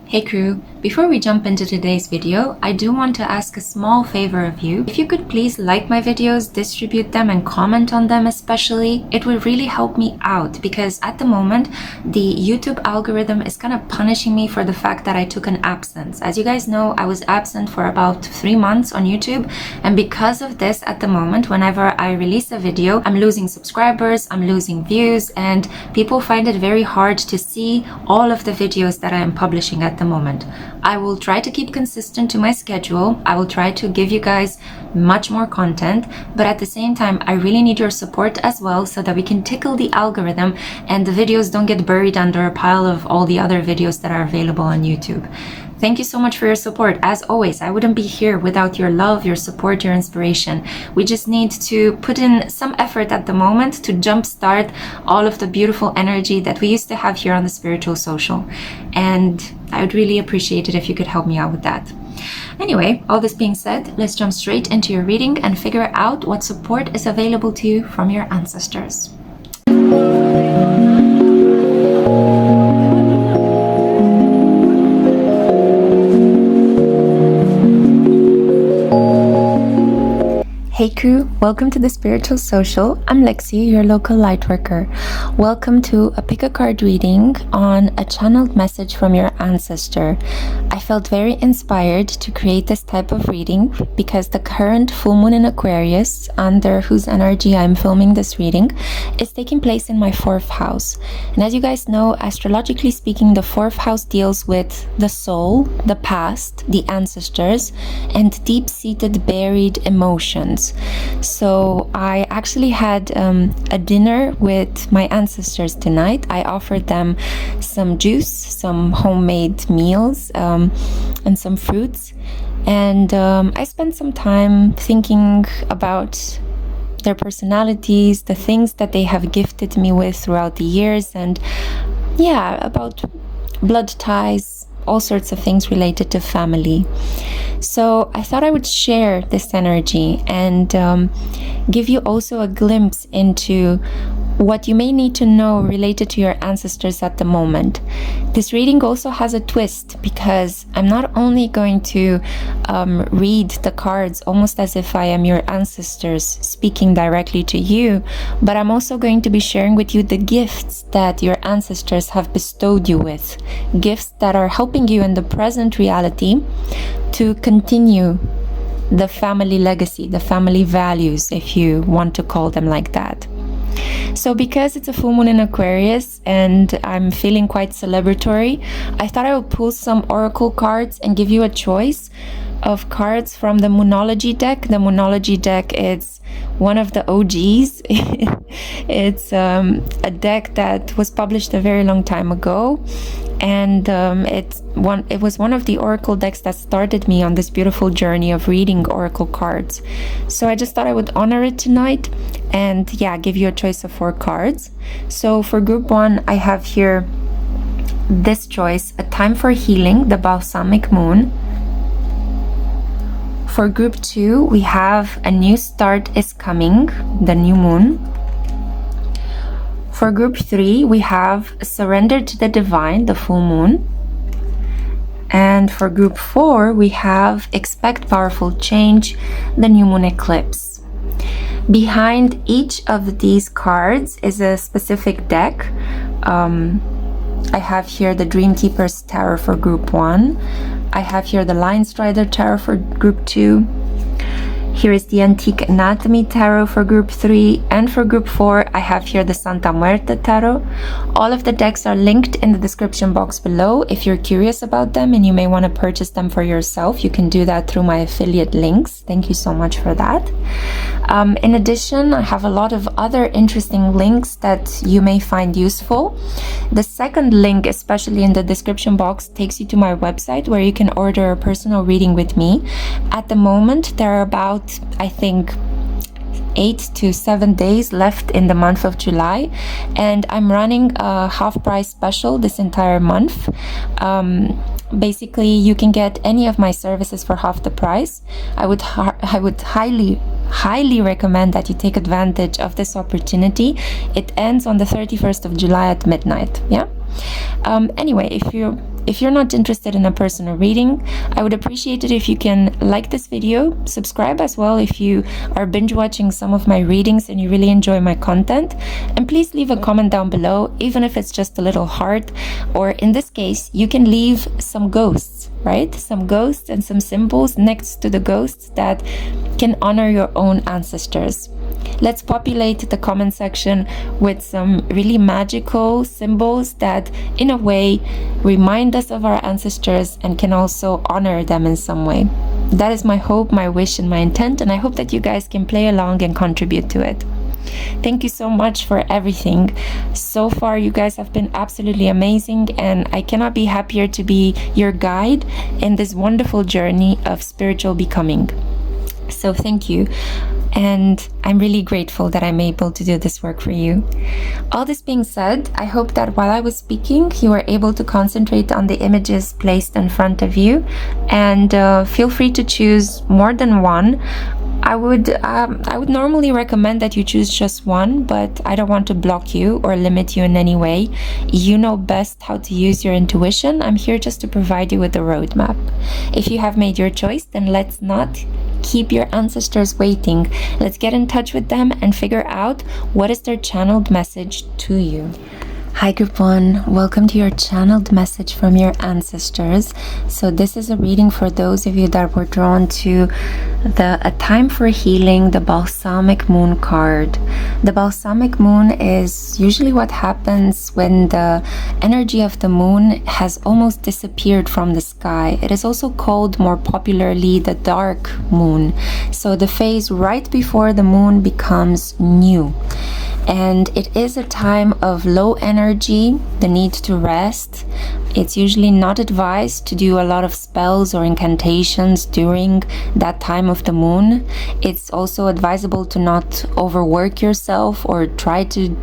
Hey crew, before we jump into today's video, I do want to ask a small favor of you. If you could please like my videos, distribute them, and comment on them especially, it would really help me out because at the moment, the YouTube algorithm is kind of punishing me for the fact that I took an absence. As you guys know, I was absent for about 3 months on YouTube, and because of this, at the moment, whenever I release a video, I'm losing subscribers, I'm losing views, and people find it very hard to see all of the videos that I am publishing at the moment. I will try to keep consistent to my schedule. I will try to give you guys much more content, but at the same time, I really need your support as well so that we can tickle the algorithm and the videos don't get buried under a pile of all the other videos that are available on YouTube. Thank you so much for your support. As always, I wouldn't be here without your love, your support, your inspiration. We just need to put in some effort at the moment to jumpstart all of the beautiful energy that we used to have here on the Spiritual Social. And I would really appreciate it if you could help me out with that. Anyway, all this being said, let's jump straight into your reading and figure out what support is available to you from your ancestors. Hey crew, welcome to the Spiritual Social. I'm Lexi, your local lightworker. Welcome to a pick-a-card reading on a channeled message from your ancestor. I felt very inspired to create this type of reading because the current full moon in Aquarius, under whose energy I'm filming this reading, is taking place in my 4th house. And as you guys know, astrologically speaking, the 4th house deals with the soul, the past, the ancestors, and deep-seated buried emotions. So I actually had a dinner with my ancestors tonight. I offered them some juice, some homemade meals, and some fruits. And I spent some time thinking about their personalities, the things that they have gifted me with throughout the years, and yeah, about blood ties, all sorts of things related to family. So I thought I would share this energy and give you also a glimpse into what you may need to know related to your ancestors at the moment. This reading also has a twist because I'm not only going to read the cards almost as if I am your ancestors speaking directly to you, but I'm also going to be sharing with you the gifts that your ancestors have bestowed you with, gifts that are helping you in the present reality to continue the family legacy, the family values, if you want to call them like that. So because it's a full moon in Aquarius and I'm feeling quite celebratory, I thought I would pull some oracle cards and give you a choice of cards from the Moonology deck. The Moonology deck is one of the OGs. It's a deck that was published a very long time ago, and it was one of the oracle decks that started me on this beautiful journey of reading oracle cards. So I just thought I would honor it tonight and yeah, give you a choice of 4 cards. So for group 1, I have here this choice, A Time for Healing, the Balsamic Moon. For group 2, we have A New Start is Coming, the New Moon. For group 3, we have Surrender to the Divine, the Full Moon. And for group 4, we have Expect Powerful Change, the New Moon Eclipse. Behind each of these cards is a specific deck. I have here the Dream Keeper's Tarot for group 1. I have here the Lion Strider Tarot for group 2. Here is the Antique Anatomy Tarot for group 3, and for group 4 I have here the Santa Muerte Tarot. All of the decks are linked in the description box below. If you're curious about them and you may want to purchase them for yourself, you can do that through my affiliate links. Thank you so much for that. In addition, I have a lot of other interesting links that you may find useful. The second link, especially in the description box, takes you to my website where you can order a personal reading with me. At the moment, there are about, I think, 8 to 7 days left in the month of July, and I'm running a half-price special this entire month. Basically, you can get any of my services for half the price. I would highly recommend that you take advantage of this opportunity. It ends on the 31st of July at midnight. Yeah. Anyway, if you if you're not interested in a personal reading, I would appreciate it if you can like this video, subscribe as well if you are binge watching some of my readings and you really enjoy my content, and please leave a comment down below, even if it's just a little heart, or in this case you can leave some ghosts, right? Some ghosts and some symbols next to the ghosts that can honor your own ancestors. Let's populate the comment section with some really magical symbols that in a way remind us of our ancestors and can also honor them in some way. That is my hope, my wish, and my intent, and I hope that you guys can play along and contribute to it. Thank you so much for everything. So far, you guys have been absolutely amazing, and I cannot be happier to be your guide in this wonderful journey of spiritual becoming. So thank you. And I'm really grateful that I'm able to do this work for you. All this being said, I hope that while I was speaking, you were able to concentrate on the images placed in front of you, and feel free to choose more than one. I would normally recommend that you choose just one, but I don't want to block you or limit you in any way. You know best how to use your intuition. I'm here just to provide you with a roadmap. If you have made your choice, then let's not keep your ancestors waiting. Let's get in touch with them and figure out what is their channeled message to you. Hi group 1, welcome to your channeled message from your ancestors. So this is a reading for those of you that were drawn to A Time for Healing, the Balsamic Moon card. The Balsamic Moon is usually what happens when the energy of the moon has almost disappeared from the sky. It is also called more popularly the dark moon. So the phase right before the moon becomes new. And it is a time of low energy, the need to rest. It's usually not advised to do a lot of spells or incantations during that time of the moon. It's also advisable to not overwork yourself or try to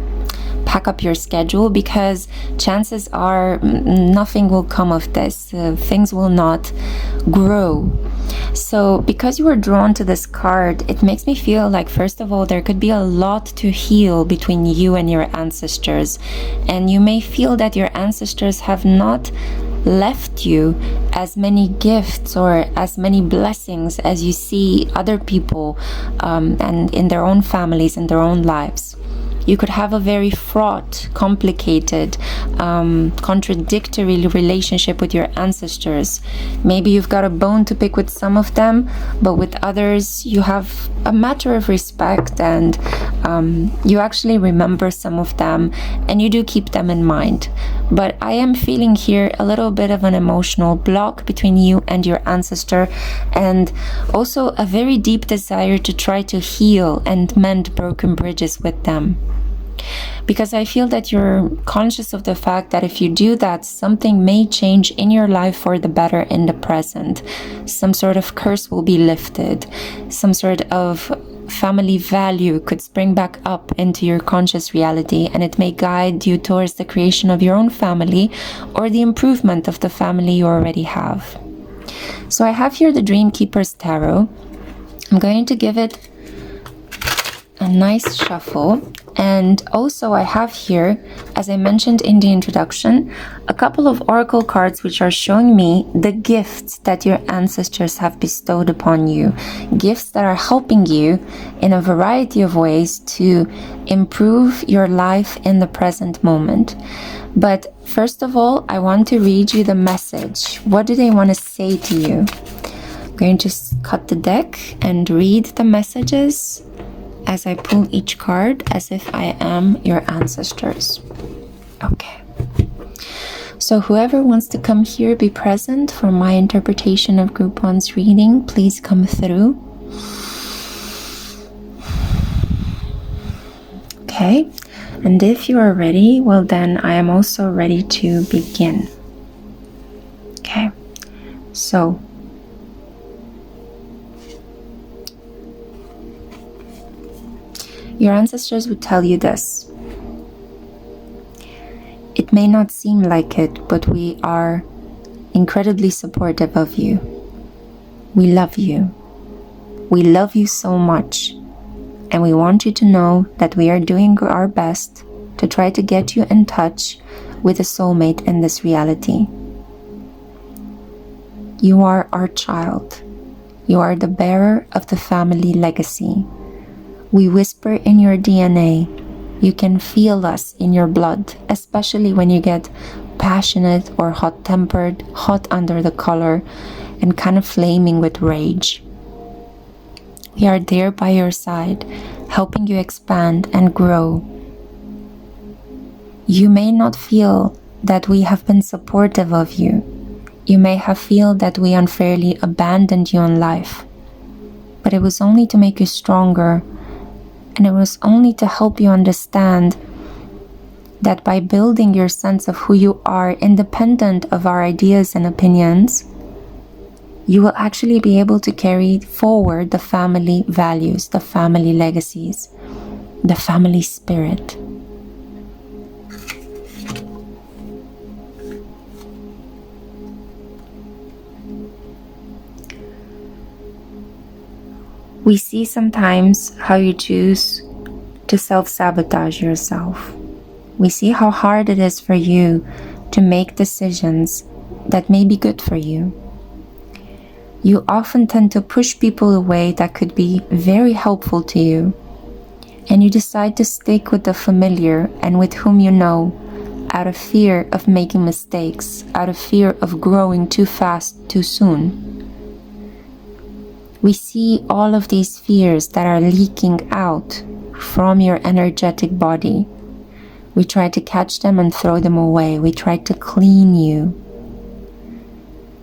pack up your schedule, because chances are nothing will come of this. Things will not grow. So because you were drawn to this card, it makes me feel like, first of all, there could be a lot to heal between you and your ancestors. And you may feel that your ancestors have not left you as many gifts or as many blessings as you see other people and in their own families and their own lives. You could have a very fraught, complicated, contradictory relationship with your ancestors. Maybe you've got a bone to pick with some of them, but with others you have a matter of respect, and you actually remember some of them and you do keep them in mind. But I am feeling here a little bit of an emotional block between you and your ancestor, and also a very deep desire to try to heal and mend broken bridges with them. Because I feel that you're conscious of the fact that if you do that, something may change in your life for the better in the present. Some sort of curse will be lifted. Some sort of family value could spring back up into your conscious reality, and it may guide you towards the creation of your own family or the improvement of the family you already have. So I have here the Dream Keeper's Tarot. I'm going to give it a nice shuffle. And also I have here, as I mentioned in the introduction, a couple of oracle cards which are showing me the gifts that your ancestors have bestowed upon you. Gifts that are helping you in a variety of ways to improve your life in the present moment. But first of all, I want to read you the message. What do they want to say to you? I'm going to cut the deck and read the messages as I pull each card as if I am your ancestors. Okay. So whoever wants to come here, be present for my interpretation of Group 1's reading, please come through. Okay. And if you are ready, well then I am also ready to begin. Okay. So your ancestors would tell you this. It may not seem like it, but we are incredibly supportive of you. We love you. We love you so much. And we want you to know that we are doing our best to try to get you in touch with a soulmate in this reality. You are our child. You are the bearer of the family legacy. We whisper in your DNA. You can feel us in your blood, especially when you get passionate or hot-tempered, hot under the collar, and kind of flaming with rage. We are there by your side, helping you expand and grow. You may not feel that we have been supportive of you. You may have felt that we unfairly abandoned you in life. But it was only to make you stronger, and it was only to help you understand that by building your sense of who you are, independent of our ideas and opinions, you will actually be able to carry forward the family values, the family legacies, the family spirit. We see sometimes how you choose to self-sabotage yourself. We see how hard it is for you to make decisions that may be good for you. You often tend to push people away that could be very helpful to you, and you decide to stick with the familiar and with whom you know, out of fear of making mistakes, out of fear of growing too fast, too soon. We see all of these fears that are leaking out from your energetic body. We try to catch them and throw them away. We try to clean you.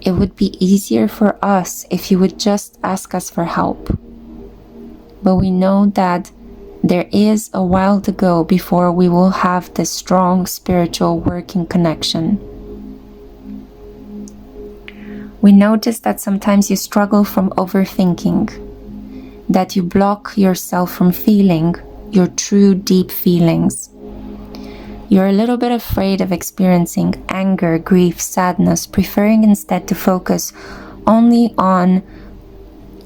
It would be easier for us if you would just ask us for help. But we know that there is a while to go before we will have this strong spiritual working connection. We notice that sometimes you struggle from overthinking, that you block yourself from feeling your true deep feelings. You're a little bit afraid of experiencing anger, grief, sadness, preferring instead to focus only on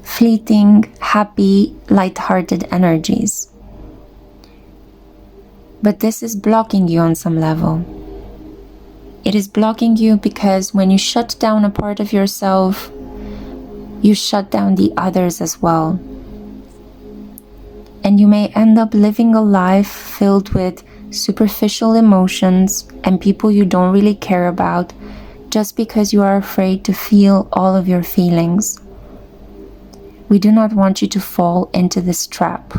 fleeting, happy, light-hearted energies. But this is blocking you on some level. It is blocking you because when you shut down a part of yourself, you shut down the others as well. And you may end up living a life filled with superficial emotions and people you don't really care about just because you are afraid to feel all of your feelings. We do not want you to fall into this trap.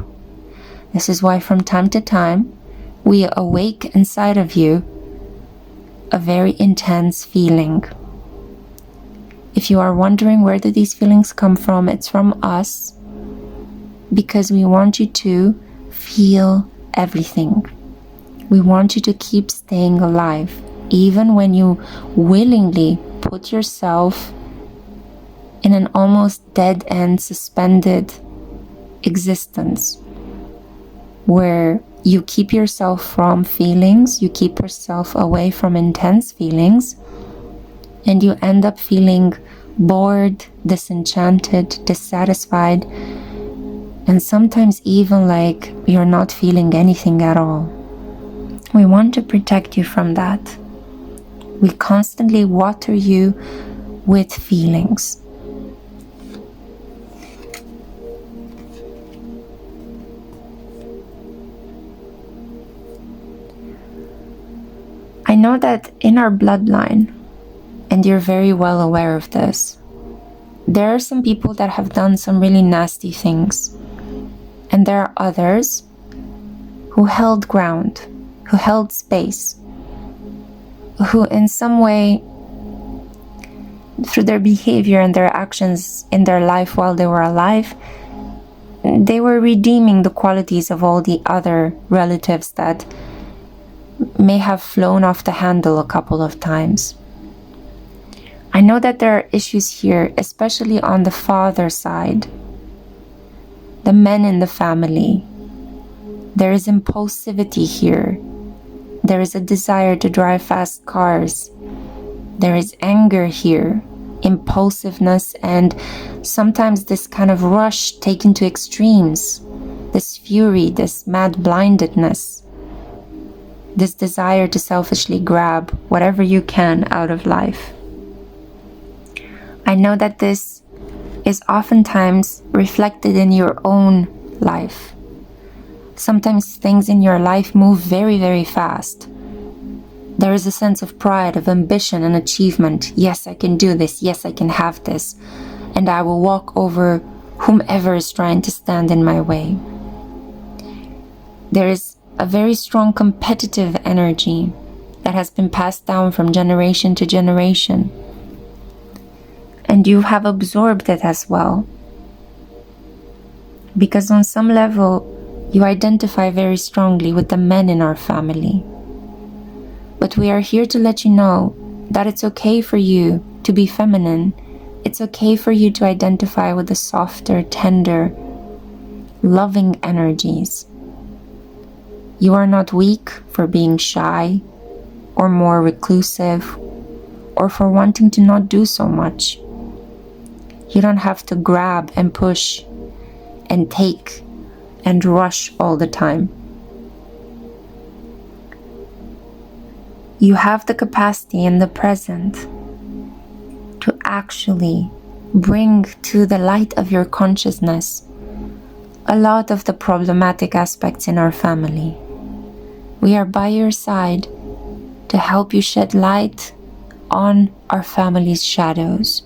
This is why from time to time, we awake inside of you a very intense feeling. If you are wondering where do these feelings come from, it's from us, because we want you to feel everything. We want you to keep staying alive, even when you willingly put yourself in an almost dead-end, suspended existence, where you keep yourself from feelings, you keep yourself away from intense feelings, and you end up feeling bored, disenchanted, dissatisfied, and sometimes even like you're not feeling anything at all. We want to protect you from that. We constantly water you with feelings. I know that in our bloodline, and you're very well aware of this, there are some people that have done some really nasty things. And there are others who held ground, who held space, who in some way, through their behavior and their actions in their life while they were alive, they were redeeming the qualities of all the other relatives that may have flown off the handle a couple of times. I know that there are issues here, especially on the father side, the men in the family. There is impulsivity here. There is a desire to drive fast cars. There is anger here, impulsiveness, and sometimes this kind of rush taken to extremes, this fury, this mad blindedness, this desire to selfishly grab whatever you can out of life. I know that this is oftentimes reflected in your own life. Sometimes things in your life move very, very fast. There is a sense of pride, of ambition and achievement. Yes, I can do this. Yes, I can have this. And I will walk over whomever is trying to stand in my way. There is a very strong competitive energy that has been passed down from generation to generation. And you have absorbed it as well. Because on some level, you identify very strongly with the men in our family. But we are here to let you know that it's okay for you to be feminine. It's okay for you to identify with the softer, tender, loving energies. You are not weak for being shy or more reclusive or for wanting to not do so much. You don't have to grab and push and take and rush all the time. You have the capacity in the present to actually bring to the light of your consciousness a lot of the problematic aspects in our family. We are by your side to help you shed light on our family's shadows.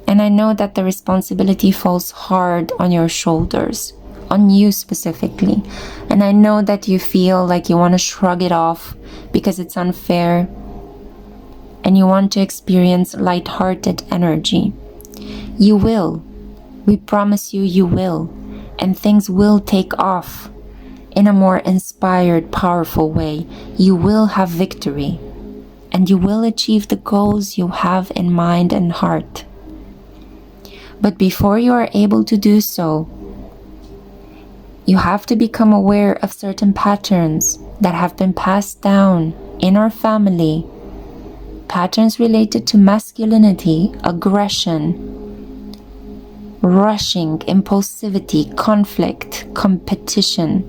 And I know that the responsibility falls hard on your shoulders, on you specifically. And I know that you feel like you want to shrug it off because it's unfair. And you want to experience light-hearted energy. You will. We promise you, you will. And things will take off in a more inspired, powerful way. You will have victory. And you will achieve the goals you have in mind and heart. But before you are able to do so, you have to become aware of certain patterns that have been passed down in our family. Patterns related to masculinity, aggression, rushing, impulsivity, conflict, competition,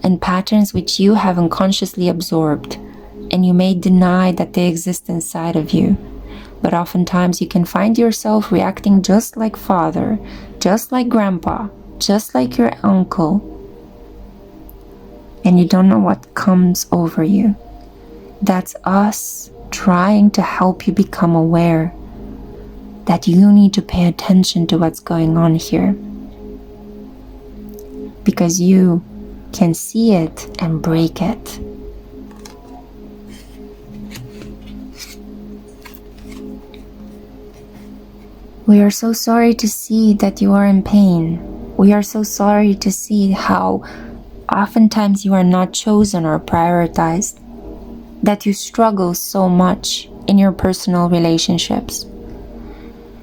and patterns which you have unconsciously absorbed, and you may deny that they exist inside of you. But oftentimes you can find yourself reacting just like father, just like grandpa, just like your uncle, and you don't know what comes over you. That's us trying to help you become aware that you need to pay attention to what's going on here, because you can see it and break it. We are so sorry to see that you are in pain. We are so sorry to see how oftentimes you are not chosen or prioritized, that you struggle so much in your personal relationships.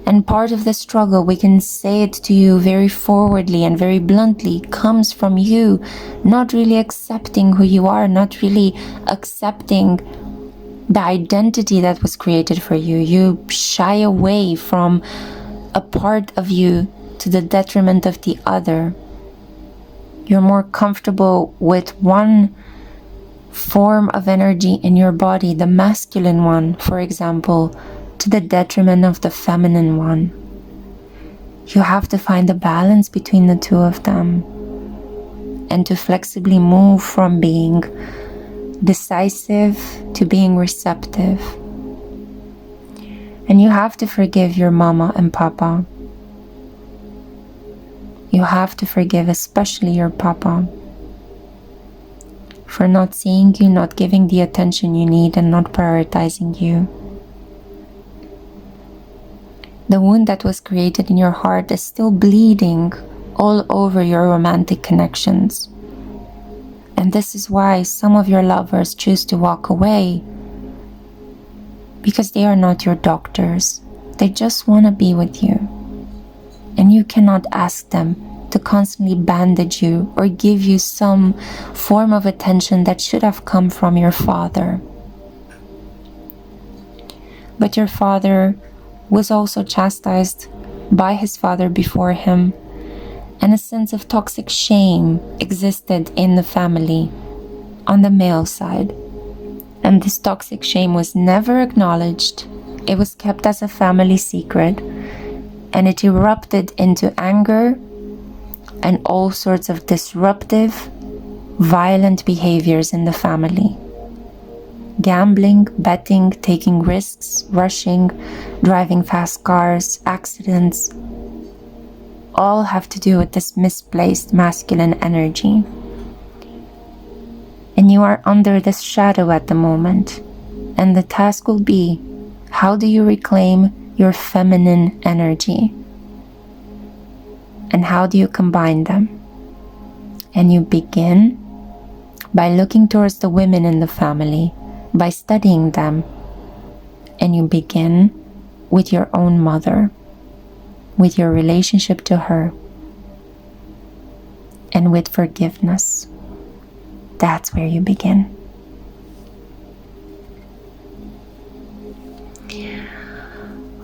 And part of the struggle, we can say it to you very forwardly and very bluntly, comes from you not really accepting who you are, not really accepting the identity that was created for you. You shy away from a part of you to the detriment of the other. You're more comfortable with one form of energy in your body, the masculine one, for example, to the detriment of the feminine one. You have to find a balance between the two of them and to flexibly move from being decisive to being receptive. And you have to forgive your mama and papa. You have to forgive especially your papa for not seeing you, not giving the attention you need, and not prioritizing you. The wound that was created in your heart is still bleeding all over your romantic connections. And this is why some of your lovers choose to walk away, because they are not your doctors. They just want to be with you. And you cannot ask them to constantly bandage you or give you some form of attention that should have come from your father. But your father was also chastised by his father before him, and a sense of toxic shame existed in the family on the male side. And this toxic shame was never acknowledged, It was kept as a family secret, and it erupted into anger and all sorts of disruptive, violent behaviors in the family. Gambling, betting, taking risks, rushing, driving fast cars, accidents, all have to do with this misplaced masculine energy. And you are under this shadow at the moment. And the task will be, how do you reclaim your feminine energy? And how do you combine them? And you begin by looking towards the women in the family, by studying them. And you begin with your own mother, with your relationship to her, and with forgiveness. That's where you begin.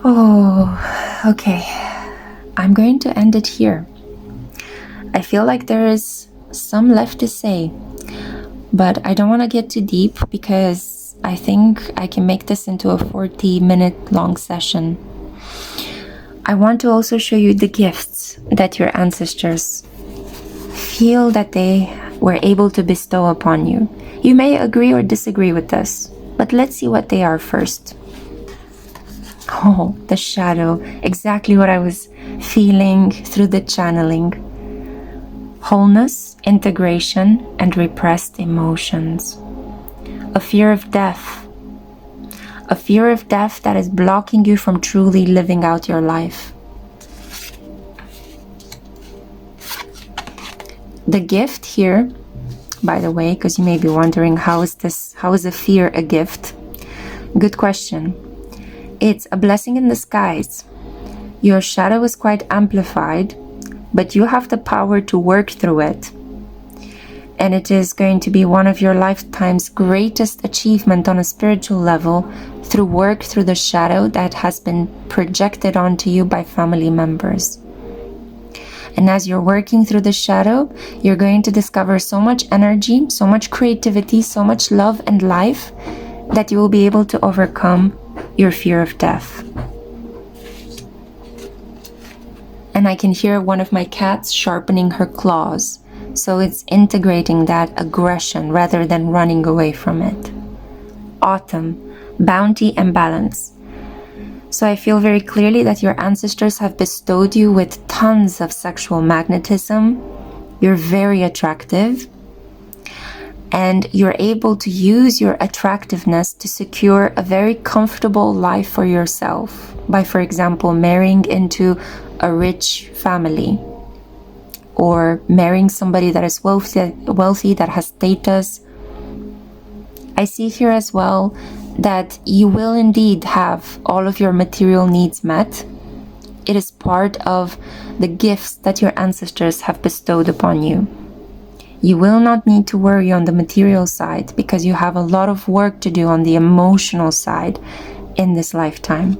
Oh, okay. I'm going to end it here. I feel like there is some left to say, but I don't want to get too deep because I think I can make this into a 40-minute long session. I want to also show you the gifts that your ancestors feel that they were able to bestow upon you. You may agree or disagree with this, but let's see what they are first. Oh, the shadow, exactly what I was feeling through the channeling. Wholeness, integration, and repressed emotions. A fear of death. A fear of death that is blocking you from truly living out your life. The gift here, by the way, because you may be wondering, how is a fear a gift? Good question. It's a blessing in disguise. Your shadow is quite amplified, but you have the power to work through it. And it is going to be one of your lifetime's greatest achievement on a spiritual level through work through the shadow that has been projected onto you by family members. And as you're working through the shadow, you're going to discover so much energy, so much creativity, so much love and life that you will be able to overcome your fear of death. And I can hear one of my cats sharpening her claws. So it's integrating that aggression rather than running away from it. Autumn, bounty and balance. So I feel very clearly that your ancestors have bestowed you with tons of sexual magnetism. You're very attractive. And you're able to use your attractiveness to secure a very comfortable life for yourself by, for example, marrying into a rich family or marrying somebody that is wealthy, that has status. I see here as well that you will indeed have all of your material needs met. It is part of the gifts that your ancestors have bestowed upon you. You will not need to worry on the material side because you have a lot of work to do on the emotional side in this lifetime.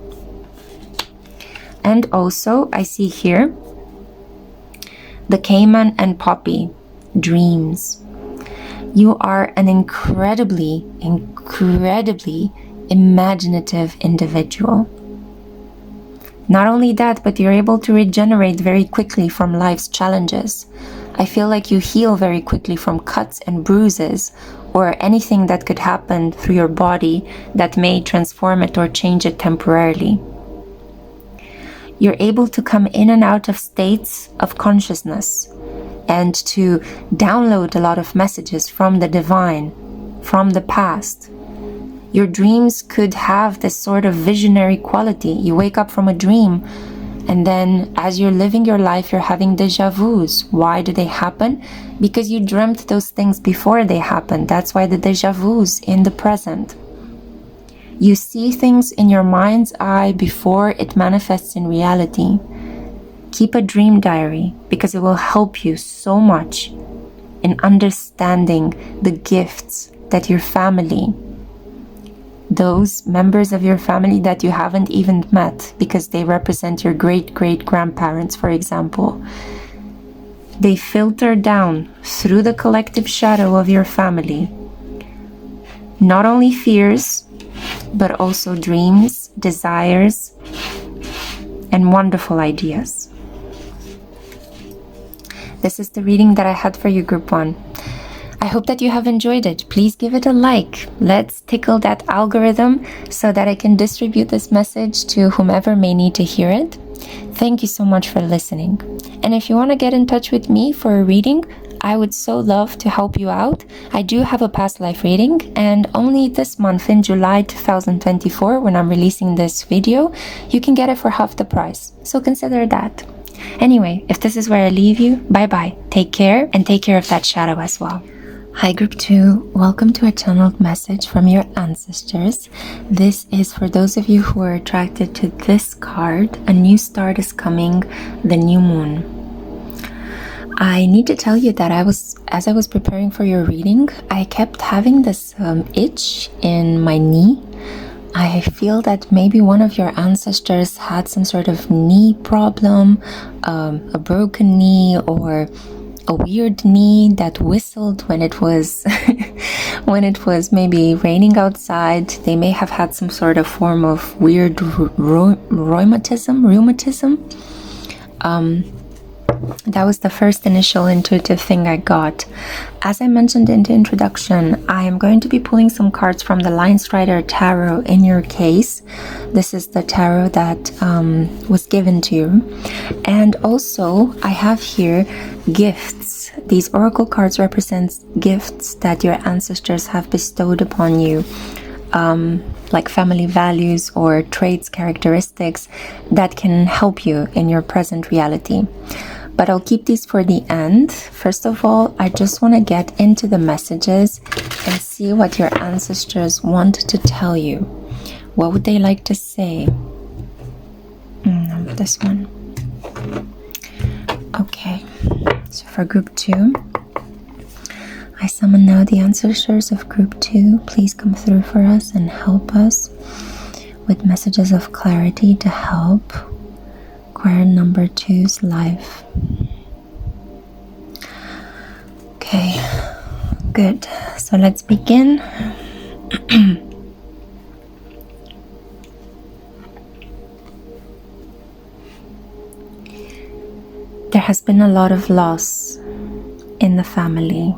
And also, I see here the Cayman and Poppy, dreams. You are an incredibly imaginative individual. Not only that, but you're able to regenerate very quickly from life's challenges. I feel like you heal very quickly from cuts and bruises or anything that could happen through your body that may transform it or change it temporarily. You're able to come in and out of states of consciousness and to download a lot of messages from the divine, from the past. Your dreams could have this sort of visionary quality. You wake up from a dream, and then as you're living your life, you're having déjà vus. Why do they happen? Because you dreamt those things before they happened. That's why the déjà vus in the present. You see things in your mind's eye before it manifests in reality. Keep a dream diary because it will help you so much in understanding the gifts that your family, those members of your family that you haven't even met because they represent your great-great-grandparents, for example, they filter down through the collective shadow of your family not only fears, but also dreams, desires, and wonderful ideas. This is the reading that I had for you, Group 1. I hope that you have enjoyed it. Please give it a like. Let's tickle that algorithm so that I can distribute this message to whomever may need to hear it. Thank you so much for listening. And if you want to get in touch with me for a reading, I would so love to help you out. I do have a past life reading, and only this month in July 2024, when I'm releasing this video, you can get it for half the price. So consider that. Anyway, if this is where I leave you, bye-bye. Take care, and take care of that shadow as well. Hi Group 2, welcome to a channeled message from your ancestors. This is for those of you who are attracted to this card. A new start is coming, the new moon. I need to tell you that as I was preparing for your reading, I kept having this itch in my knee. I feel that maybe one of your ancestors had some sort of knee problem, a broken knee, or a weird knee that whistled when it was maybe raining outside. They may have had some sort of form of weird rheumatism. That was the first initial intuitive thing I got. As I mentioned in the introduction, I am going to be pulling some cards from the Lion Strider Tarot in your case. This is the tarot that was given to you. And also, I have here gifts. These oracle cards represent gifts that your ancestors have bestowed upon you. Like family values or traits, characteristics that can help you in your present reality. But I'll keep these for the end. First of all, I just want to get into the messages and see what your ancestors want to tell you. What would they like to say? This one. Okay, so for Group 2, I summon now the ancestors of Group 2. Please come through for us and help us with messages of clarity to help Choir number 2's life. Okay, good. So let's begin. There has been a lot of loss in the family,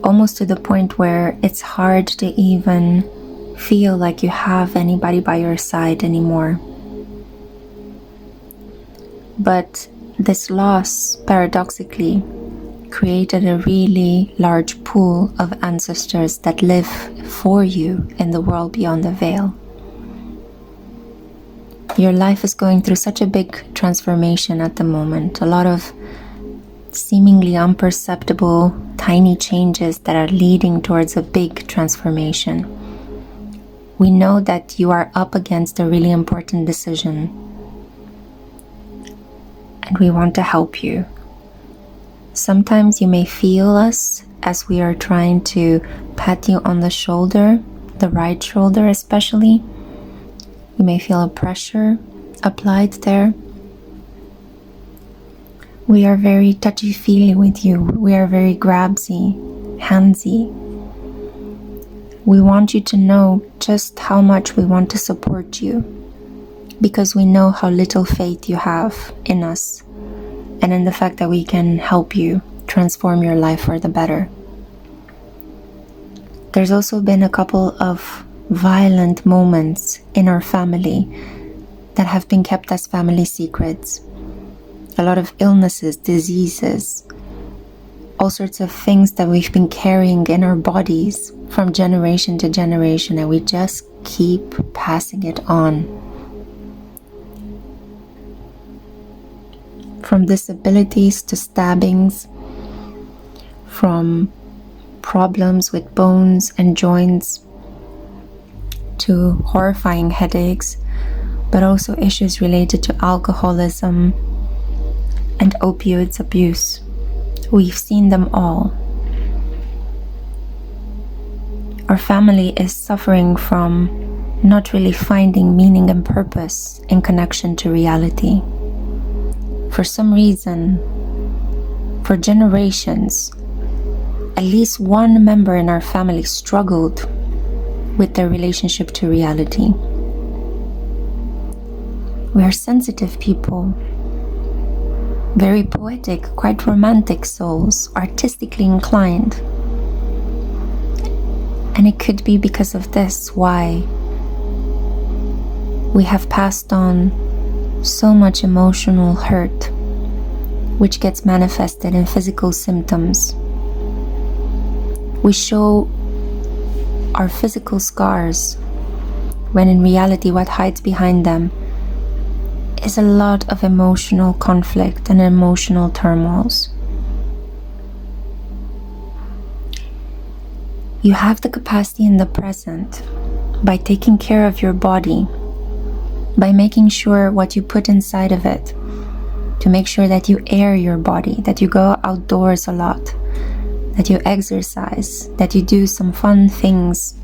almost to the point where it's hard to even feel like you have anybody by your side anymore. But this loss, paradoxically, created a really large pool of ancestors that live for you in the world beyond the veil. Your life is going through such a big transformation at the moment. A lot of seemingly imperceptible, tiny changes that are leading towards a big transformation. We know that you are up against a really important decision, and we want to help you. Sometimes you may feel us as we are trying to pat you on the shoulder, the right shoulder especially. You may feel a pressure applied there. We are very touchy-feely with you. We are very grabsy, handsy. We want you to know just how much we want to support you, because we know how little faith you have in us and in the fact that we can help you transform your life for the better. There's also been a couple of violent moments in our family that have been kept as family secrets. A lot of illnesses, diseases, all sorts of things that we've been carrying in our bodies from generation to generation, and we just keep passing it on. From disabilities to stabbings, from problems with bones and joints to horrifying headaches, but also issues related to alcoholism and opioids abuse. We've seen them all. Our family is suffering from not really finding meaning and purpose in connection to reality. For some reason, for generations, at least one member in our family struggled with their relationship to reality. We are sensitive people, very poetic, quite romantic souls, artistically inclined. And it could be because of this why we have passed on so much emotional hurt, which gets manifested in physical symptoms. We show our physical scars when in reality what hides behind them is a lot of emotional conflict and emotional turmoils. You have the capacity in the present, by taking care of your body, by making sure what you put inside of it, to make sure that you air your body, that you go outdoors a lot, that you exercise, that you do some fun things,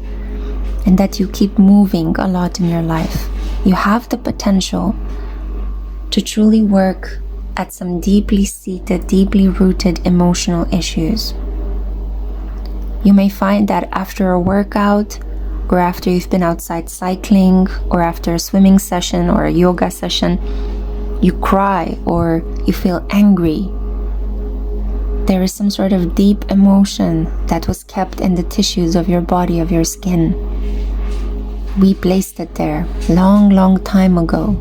and that you keep moving a lot in your life. You have the potential to truly work at some deeply seated, deeply rooted emotional issues. You may find that after a workout, or after you've been outside cycling, or after a swimming session or a yoga session, you cry or you feel angry. There is some sort of deep emotion that was kept in the tissues of your body, of your skin. We placed it there long time ago,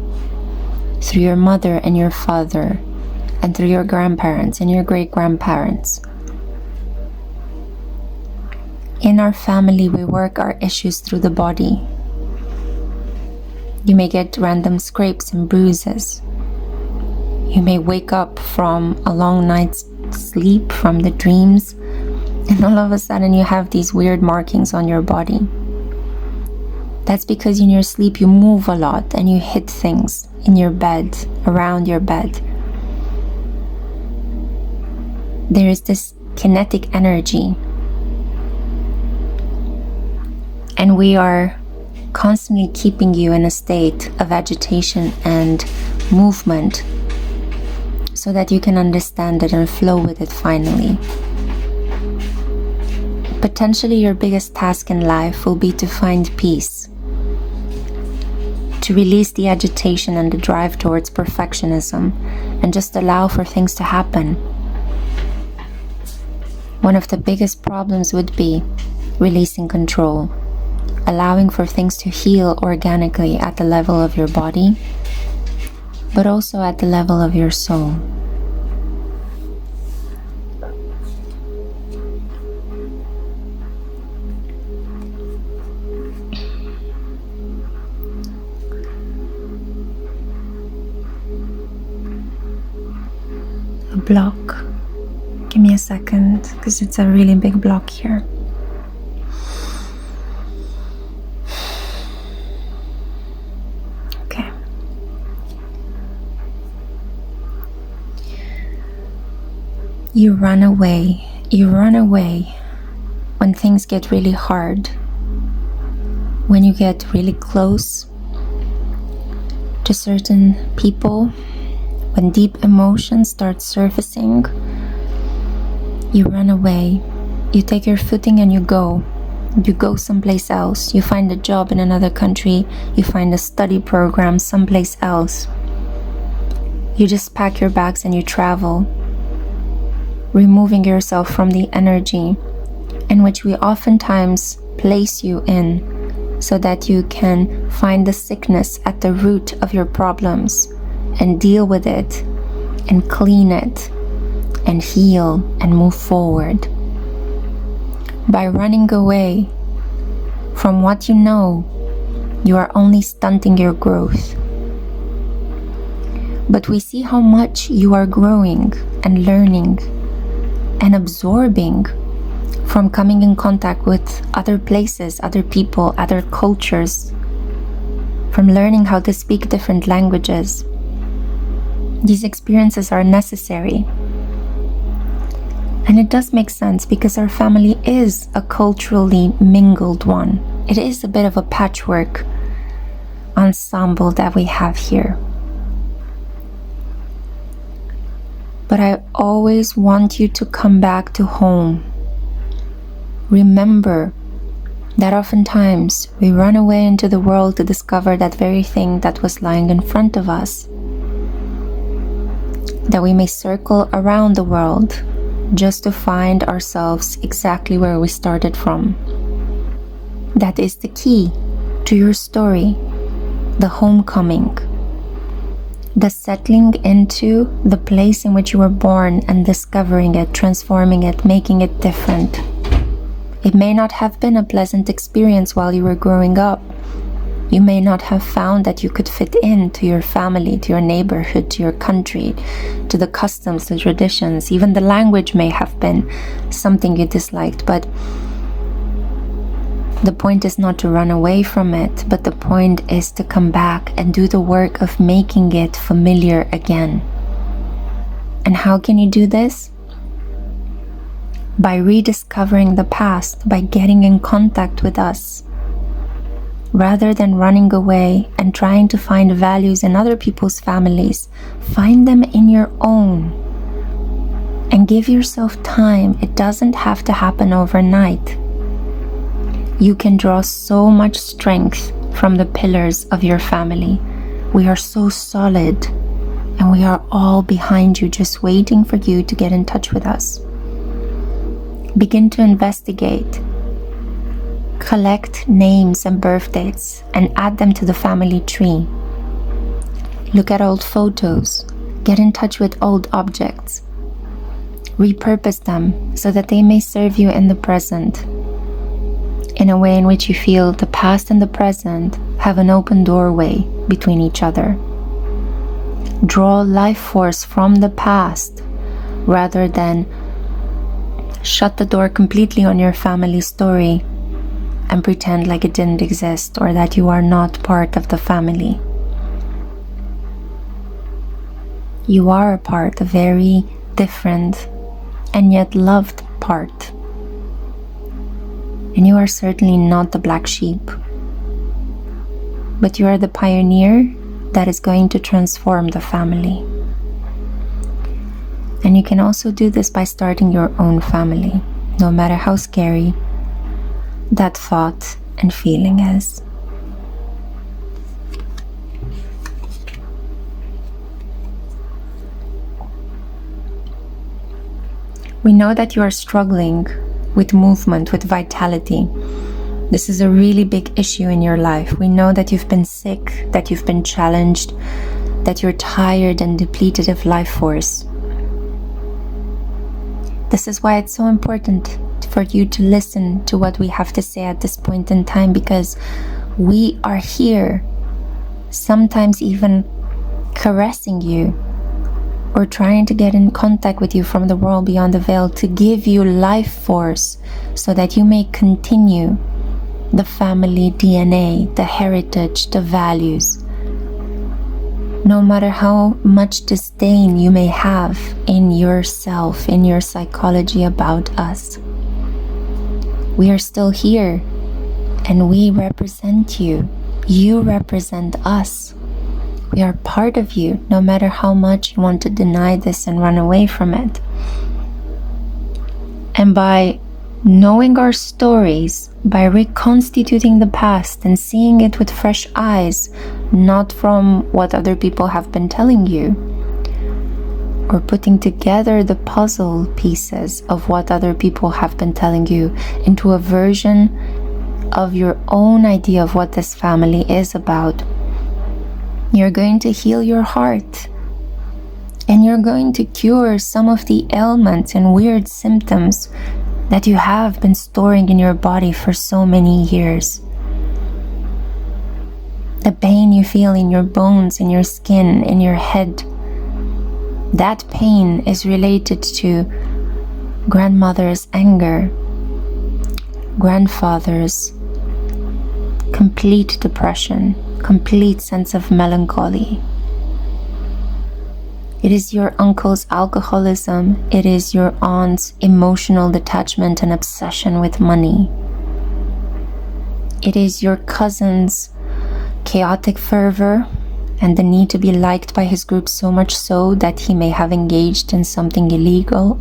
through your mother and your father, and through your grandparents and your great-grandparents. In our family, we work our issues through the body. You may get random scrapes and bruises. You may wake up from a long night's sleep, from the dreams, and all of a sudden you have these weird markings on your body. That's because in your sleep you move a lot and you hit things in your bed, around your bed. There is this kinetic energy. And we are constantly keeping you in a state of agitation and movement so that you can understand it and flow with it finally. Potentially your biggest task in life will be to find peace, to release the agitation and the drive towards perfectionism and just allow for things to happen. One of the biggest problems would be releasing control, allowing for things to heal organically at the level of your body, but also at the level of your soul. A block. Give me a second, because it's a really big block here. You run away when things get really hard, when you get really close to certain people, when deep emotions start surfacing. You run away, you take your footing and you go someplace else. You find a job in another country, you find a study program someplace else. You just pack your bags and you travel, removing yourself from the energy in which we oftentimes place you in so that you can find the sickness at the root of your problems and deal with it and clean it and heal and move forward. By running away from what you know, you are only stunting your growth. But we see how much you are growing and learning and absorbing from coming in contact with other places, other people, other cultures, from learning how to speak different languages. These experiences are necessary. And it does make sense because our family is a culturally mingled one. It is a bit of a patchwork ensemble that we have here. But I always want you to come back to home. Remember that oftentimes we run away into the world to discover that very thing that was lying in front of us. That we may circle around the world just to find ourselves exactly where we started from. That is the key to your story, the homecoming, the settling into the place in which you were born and discovering it, transforming it, making it different. It may not have been a pleasant experience while you were growing up. You may not have found that you could fit in to your family, to your neighborhood, to your country, to the customs, the traditions. Even the language may have been something you disliked, but the point is not to run away from it, but the point is to come back and do the work of making it familiar again. And how can you do this? By rediscovering the past, by getting in contact with us. Rather than running away and trying to find values in other people's families, find them in your own. And give yourself time. It doesn't have to happen overnight. You can draw so much strength from the pillars of your family. We are so solid, and we are all behind you, just waiting for you to get in touch with us. Begin to investigate. Collect names and birth dates and add them to the family tree. Look at old photos. Get in touch with old objects. Repurpose them so that they may serve you in the present, in a way in which you feel the past and the present have an open doorway between each other. Draw life force from the past rather than shut the door completely on your family story and pretend like it didn't exist or that you are not part of the family. You are a part, a very different and yet loved part. And you are certainly not the black sheep, but you are the pioneer that is going to transform the family. And you can also do this by starting your own family, no matter how scary that thought and feeling is. We know that you are struggling with movement, with vitality. This is a really big issue in your life. We know that you've been sick, that you've been challenged, that you're tired and depleted of life force. This is why it's so important for you to listen to what we have to say at this point in time, because we are here, sometimes even caressing you or trying to get in contact with you from the world beyond the veil to give you life force so that you may continue the family DNA, the heritage, the values. No matter how much disdain you may have in yourself, in your psychology about us, we are still here and we represent you. You represent us. We are part of you, no matter how much you want to deny this and run away from it. And by knowing our stories, by reconstituting the past and seeing it with fresh eyes, not from what other people have been telling you, or putting together the puzzle pieces of what other people have been telling you into a version of your own idea of what this family is about, you're going to heal your heart. And you're going to cure some of the ailments and weird symptoms that you have been storing in your body for so many years. The pain you feel in your bones, in your skin, in your head, that pain is related to grandmother's anger, grandfather's complete depression, complete sense of melancholy. It is your uncle's alcoholism. It is your aunt's emotional detachment and obsession with money. It is your cousin's chaotic fervor and the need to be liked by his group, so much so that he may have engaged in something illegal.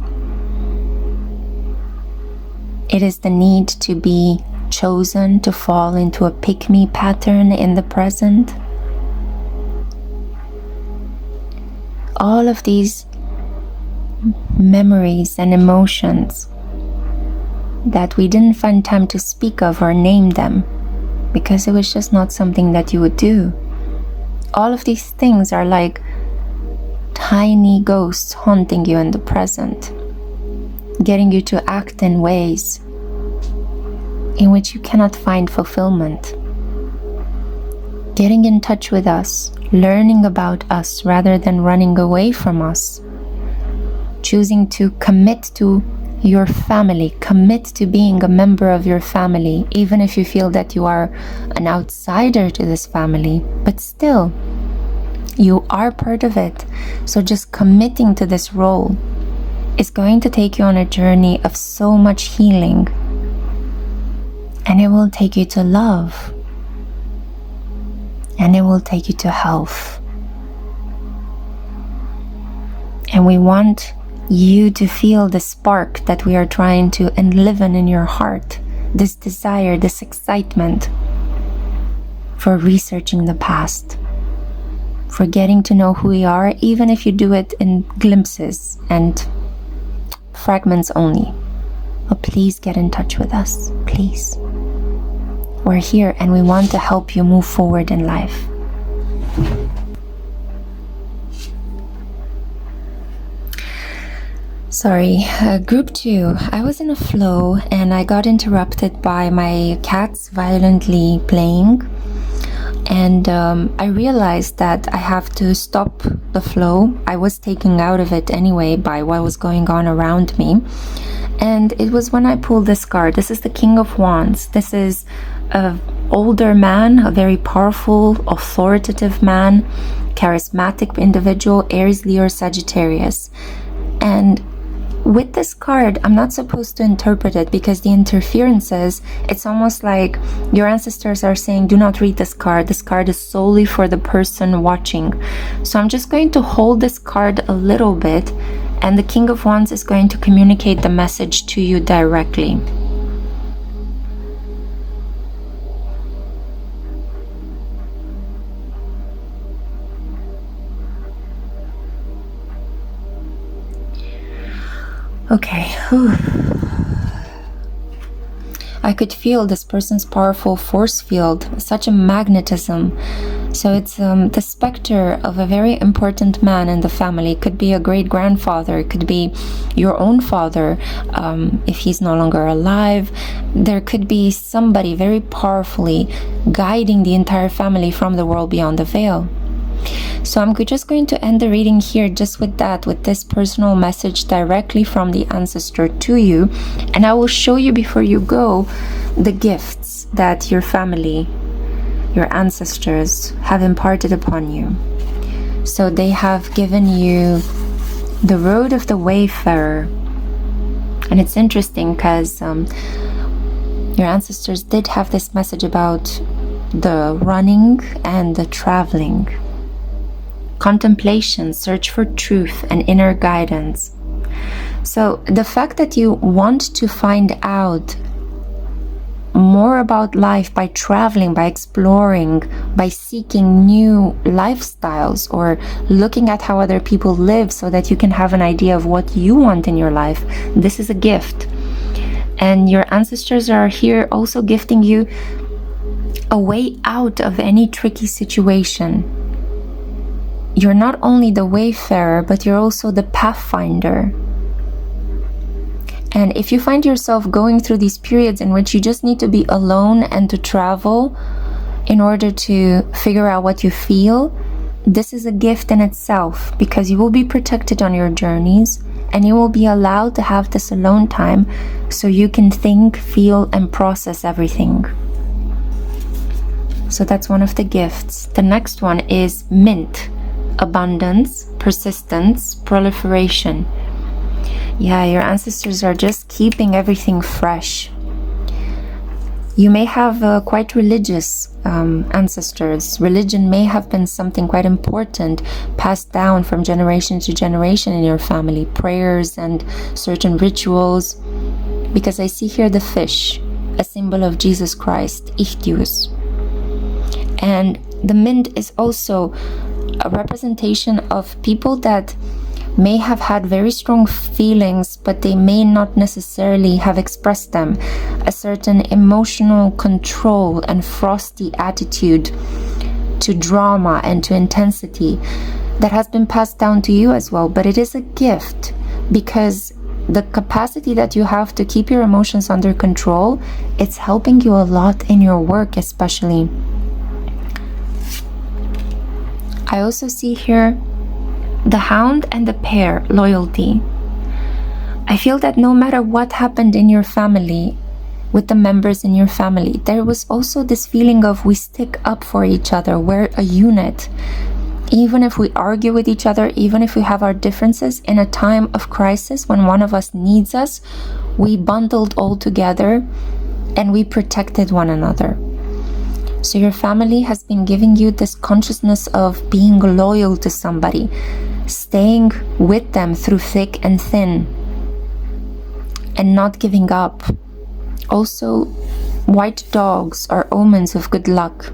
It is the need to be chosen to fall into a pick-me pattern in the present. All of these memories and emotions that we didn't find time to speak of or name them because it was just not something that you would do. All of these things are like tiny ghosts haunting you in the present, getting you to act in ways in which you cannot find fulfillment. Getting in touch with us, learning about us rather than running away from us. Choosing to commit to your family, commit to being a member of your family, even if you feel that you are an outsider to this family, but still, you are part of it. So just committing to this role is going to take you on a journey of so much healing. And it will take you to love. And it will take you to health. And we want you to feel the spark that we are trying to enliven in your heart. This desire, this excitement for researching the past. For getting to know who we are, even if you do it in glimpses and fragments only. But please get in touch with us, please. We're here and we want to help you move forward in life. Sorry, group 2. I was in a flow and I got interrupted by my cats violently playing. And I realized that I have to stop the flow. I was taken out of it anyway by what was going on around me. And it was when I pulled this card. This is the King of Wands. This is an older man, a very powerful, authoritative man, charismatic individual, Aries, Leo, Sagittarius. And with this card, I'm not supposed to interpret it because the interferences, it's almost like your ancestors are saying, do not read this card. This card is solely for the person watching. So I'm just going to hold this card a little bit, and the King of Wands is going to communicate the message to you directly. Okay. Whew. I could feel this person's powerful force field, such a magnetism. So it's the specter of a very important man in the family. It could be a great-grandfather, it could be your own father, if he's no longer alive. There could be somebody very powerfully guiding the entire family from the world beyond the veil. So I'm just going to end the reading here just with that, with this personal message directly from the ancestor to you. And I will show you before you go the gifts that your family, your ancestors have imparted upon you. So they have given you the road of the wayfarer. And it's interesting because your ancestors did have this message about the running and the traveling. Contemplation, search for truth and inner guidance. So the fact that you want to find out more about life by traveling, by exploring, by seeking new lifestyles, or looking at how other people live so that you can have an idea of what you want in your life, this is a gift. And your ancestors are here also gifting you a way out of any tricky situation. You're not only the wayfarer, but you're also the pathfinder. And if you find yourself going through these periods in which you just need to be alone and to travel in order to figure out what you feel, this is a gift in itself, because you will be protected on your journeys and you will be allowed to have this alone time so you can think, feel, and process everything. So that's one of the gifts. The next one is Mint. Abundance, persistence, proliferation. Yeah, your ancestors are just keeping everything fresh. You may have quite religious ancestors. Religion may have been something quite important passed down from generation to generation in your family. Prayers and certain rituals. Because I see here the fish. a symbol of Jesus Christ, Ichthus. And the mint is also a representation of people that may have had very strong feelings, but they may not necessarily have expressed them. A certain emotional control and frosty attitude to drama and to intensity that has been passed down to you as well. But it is a gift, because the capacity that you have to keep your emotions under control, it's helping you a lot in your work especially. I also see here the Hound and the Pair, loyalty. I feel that no matter what happened in your family, with the members in your family, there was also this feeling of we stick up for each other, we're a unit. Even if we argue with each other, even if we have our differences, in a time of crisis when one of us needs us, we bundled all together and we protected one another. So your family has been giving you this consciousness of being loyal to somebody, staying with them through thick and thin, and not giving up. Also, white dogs are omens of good luck,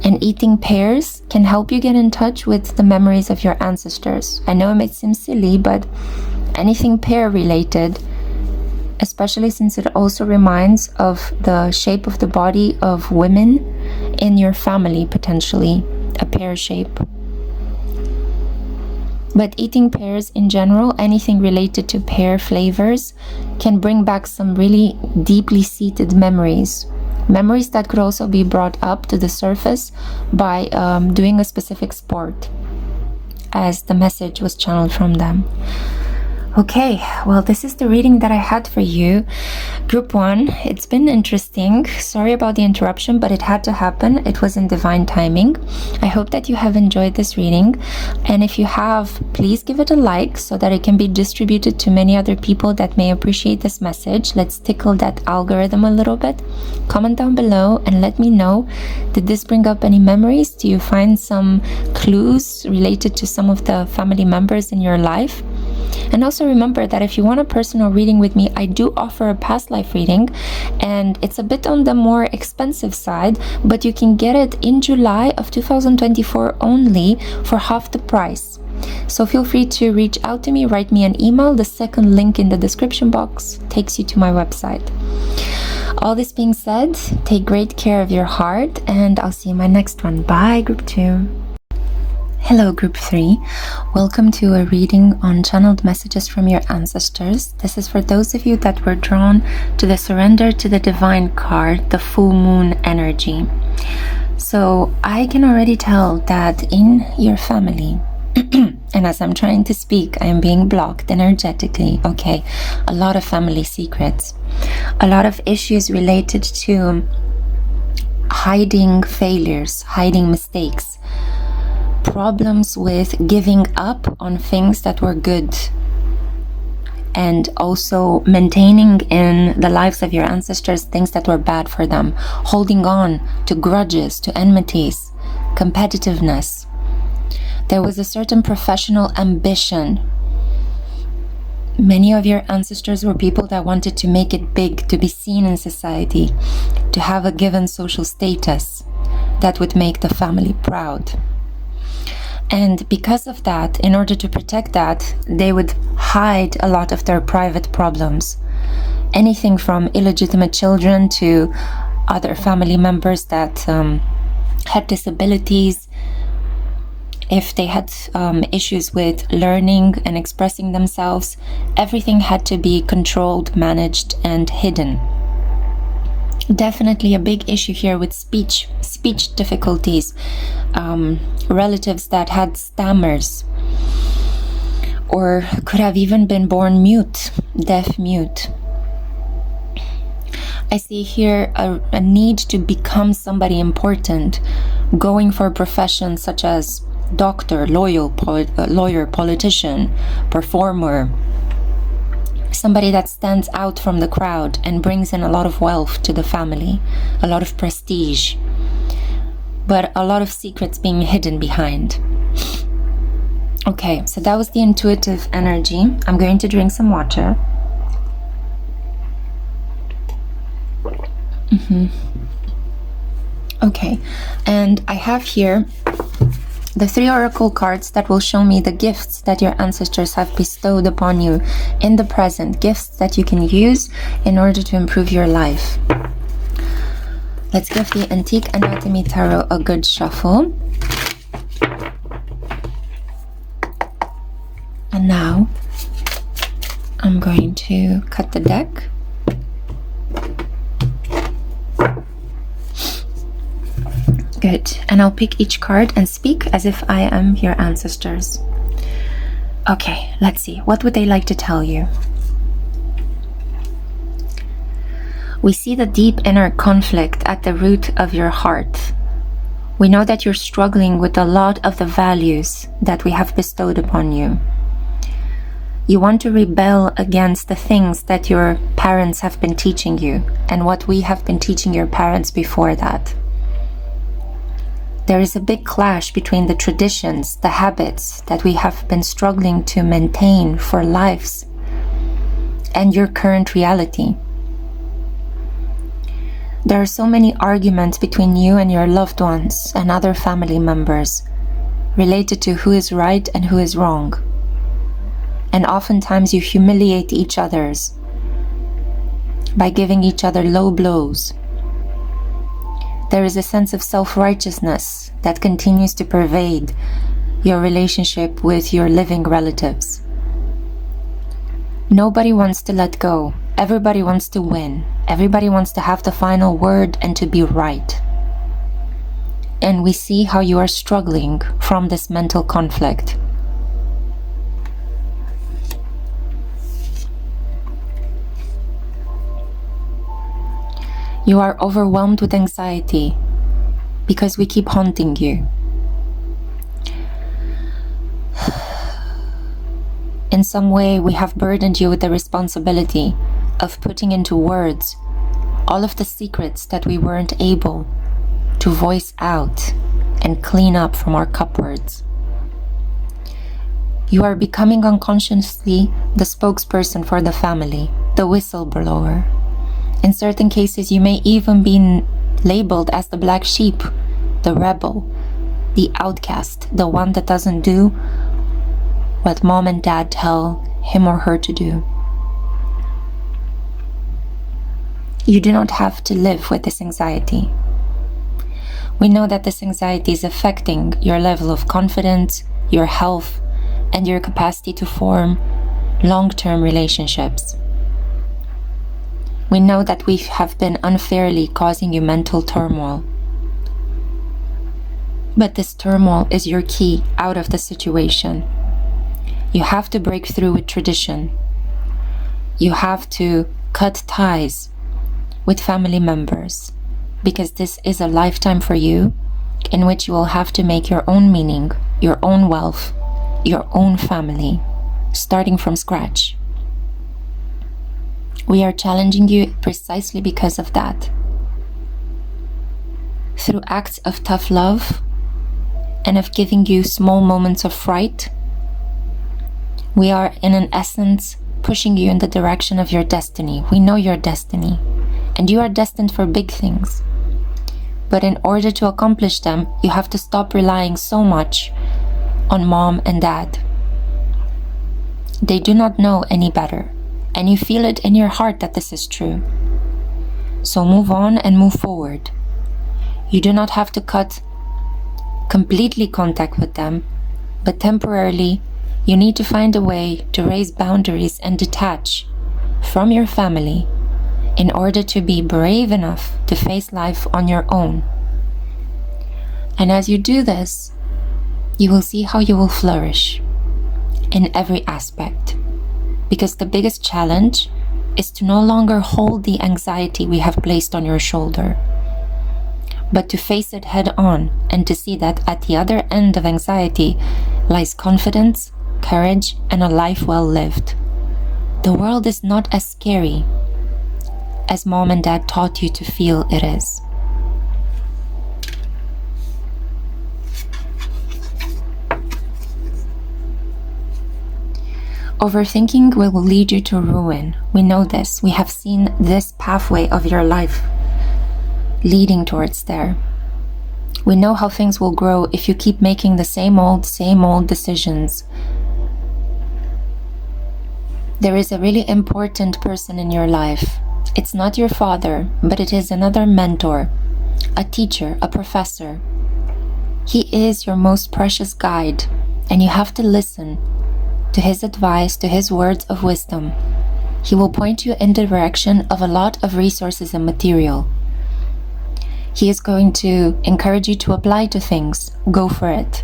and eating pears can help you get in touch with the memories of your ancestors. I know it may seem silly, but anything pear related, especially since it also reminds of the shape of the body of women in your family, potentially a pear shape. But eating pears in general, anything related to pear flavors, can bring back some really deeply seated memories. Memories that could also be brought up to the surface by doing a specific sport, as the message was channeled from them. Okay, well, this is the reading that I had for you. Group 1, it's been interesting. Sorry about the interruption, but it had to happen. It was in divine timing. I hope that you have enjoyed this reading. And if you have, please give it a like so that it can be distributed to many other people that may appreciate this message. Let's tickle that algorithm a little bit. Comment down below and let me know, did this bring up any memories? Do you find some clues related to some of the family members in your life? And also remember that if you want a personal reading with me, I do offer a past life reading, and it's a bit on the more expensive side, but you can get it in July of 2024 only for half the price. So feel free to reach out to me, write me an email. The second link in the description box takes you to my website. All this being said, take great care of your heart, and I'll see you in my next one. Bye, Group 2. Hello, Group 3. Welcome to a reading on channeled messages from your ancestors. This is for those of you that were drawn to the Surrender to the Divine card, the full moon energy. So I can already tell that in your family, and as I'm trying to speak, I am being blocked energetically. Okay, a lot of family secrets, a lot of issues related to hiding failures, hiding mistakes, problems with giving up on things that were good, and also maintaining in the lives of your ancestors things that were bad for them, holding on to grudges, to enmities, competitiveness. There was a certain professional ambition. Many of your ancestors were people that wanted to make it big, to be seen in society, to have a given social status that would make the family proud. And because of that, in order to protect that, they would hide a lot of their private problems. Anything from illegitimate children to other family members that had disabilities. If they had issues with learning and expressing themselves, everything had to be controlled, managed, and hidden. Definitely a big issue here with speech difficulties, relatives that had stammers, or could have even been born mute, deaf mute. I see here a need to become somebody important, going for professions such as doctor, lawyer, politician, performer, somebody that stands out from the crowd and brings in a lot of wealth to the family, a lot of prestige, but a lot of secrets being hidden behind. Okay, so that was the intuitive energy. I'm going to drink some water. Okay, and I have here the 3 oracle cards that will show me the gifts that your ancestors have bestowed upon you in the present, gifts that you can use in order to improve your life. Let's give the Antique Anatomy Tarot a good shuffle. And now I'm going to cut the deck. Good. And I'll pick each card and speak as if I am your ancestors. Okay, let's see. What would they like to tell you? We see the deep inner conflict at the root of your heart. We know that you're struggling with a lot of the values that we have bestowed upon you. You want to rebel against the things that your parents have been teaching you and what we have been teaching your parents before that. There is a big clash between the traditions, the habits that we have been struggling to maintain for lives and your current reality. There are so many arguments between you and your loved ones and other family members related to who is right and who is wrong. And oftentimes you humiliate each other by giving each other low blows. There is a sense of self-righteousness that continues to pervade your relationship with your living relatives. Nobody wants to let go. Everybody wants to win. Everybody wants to have the final word and to be right. And we see how you are struggling from this mental conflict. You are overwhelmed with anxiety because we keep haunting you. In some way, we have burdened you with the responsibility of putting into words all of the secrets that we weren't able to voice out and clean up from our cupboards. You are becoming unconsciously the spokesperson for the family, the whistleblower. In certain cases, you may even be labeled as the black sheep, the rebel, the outcast, the one that doesn't do what mom and dad tell him or her to do. You do not have to live with this anxiety. We know that this anxiety is affecting your level of confidence, your health, and your capacity to form long-term relationships. We know that we have been unfairly causing you mental turmoil. But this turmoil is your key out of the situation. You have to break through with tradition. You have to cut ties with family members, because this is a lifetime for you in which you will have to make your own meaning, your own wealth, your own family, starting from scratch. We are challenging you precisely because of that. Through acts of tough love and of giving you small moments of fright, we are in an essence pushing you in the direction of your destiny. We know your destiny, and you are destined for big things. But in order to accomplish them, you have to stop relying so much on mom and dad. They do not know any better, and you feel it in your heart that this is true. So move on and move forward. You do not have to cut completely contact with them, but temporarily you need to find a way to raise boundaries and detach from your family in order to be brave enough to face life on your own. And as you do this, you will see how you will flourish in every aspect. Because the biggest challenge is to no longer hold the anxiety we have placed on your shoulder, but to face it head on and to see that at the other end of anxiety lies confidence, courage, and a life well lived. The world is not as scary as mom and dad taught you to feel it is. Overthinking will lead you to ruin. We know this. We have seen this pathway of your life leading towards there. We know how things will grow if you keep making the same old decisions. There is a really important person in your life. It's not your father, but it is another mentor, a teacher, a professor. He is your most precious guide, and you have to listen to his advice, to his words of wisdom. He will point you in the direction of a lot of resources and material. He is going to encourage you to apply to things. Go for it.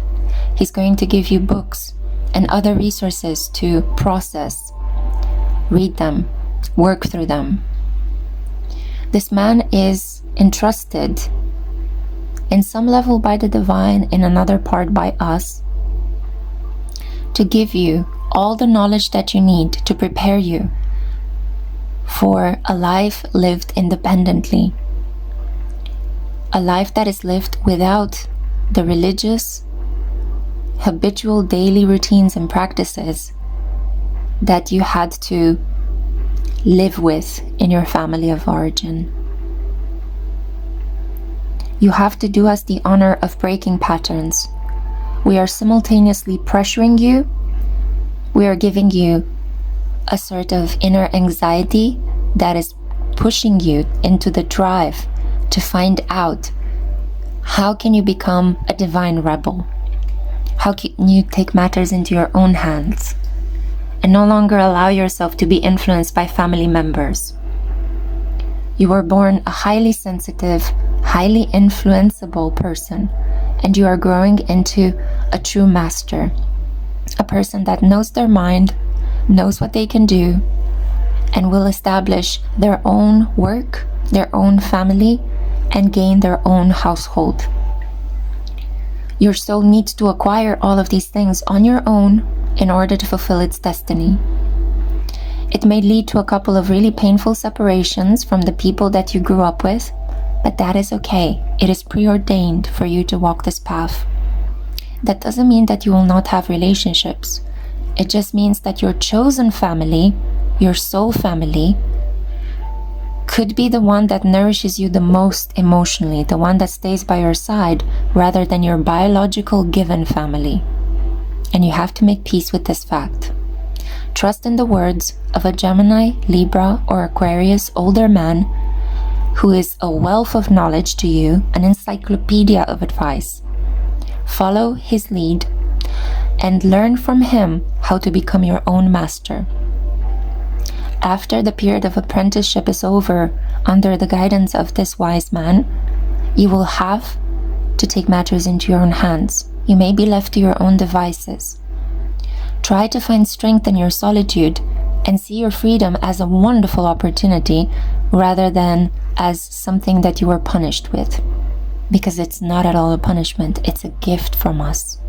He's going to give you books and other resources to process. Read them. Work through them. This man is entrusted in some level by the divine, in another part by us, to give you all the knowledge that you need to prepare you for a life lived independently. A life that is lived without the religious, habitual daily routines and practices that you had to live with in your family of origin. You have to do us the honor of breaking patterns. We are simultaneously pressuring you. We are giving you a sort of inner anxiety that is pushing you into the drive to find out how can you become a divine rebel? How can you take matters into your own hands and no longer allow yourself to be influenced by family members? You were born a highly sensitive, highly influenceable person, and you are growing into a true master, a person that knows their mind, knows what they can do, and will establish their own work, their own family, and gain their own household. Your soul needs to acquire all of these things on your own in order to fulfill its destiny. It may lead to a couple of really painful separations from the people that you grew up with, but that is okay. It is preordained for you to walk this path. That doesn't mean that you will not have relationships. It just means that your chosen family, your soul family, could be the one that nourishes you the most emotionally, the one that stays by your side, rather than your biological given family. And you have to make peace with this fact. Trust in the words of a Gemini, Libra, or Aquarius older man who is a wealth of knowledge to you, an encyclopedia of advice. Follow his lead and learn from him how to become your own master. After the period of apprenticeship is over, under the guidance of this wise man, you will have to take matters into your own hands. You may be left to your own devices. Try to find strength in your solitude and see your freedom as a wonderful opportunity rather than as something that you were punished with. Because it's not at all a punishment, it's a gift from us.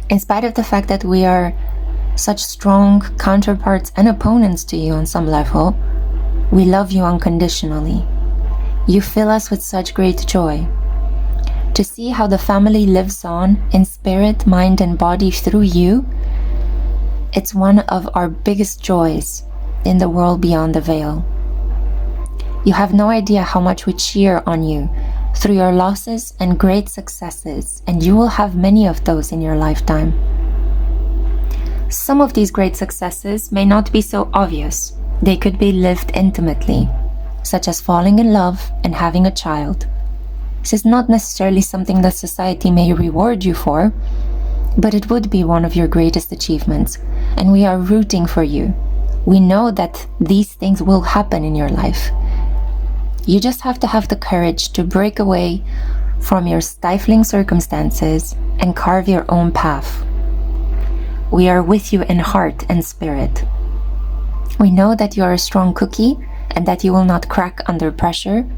In spite of the fact that we are such strong counterparts and opponents to you on some level, we love you unconditionally. You fill us with such great joy. To see how the family lives on in spirit, mind, and body through you, it's one of our biggest joys in the world beyond the veil. You have no idea how much we cheer on you through your losses and great successes, and you will have many of those in your lifetime. Some of these great successes may not be so obvious. They could be lived intimately, such as falling in love and having a child. This is not necessarily something that society may reward you for, but it would be one of your greatest achievements, and we are rooting for you. We know that these things will happen in your life. You just have to have the courage to break away from your stifling circumstances and carve your own path. We are with you in heart and spirit. We know that you are a strong cookie and that you will not crack under pressure.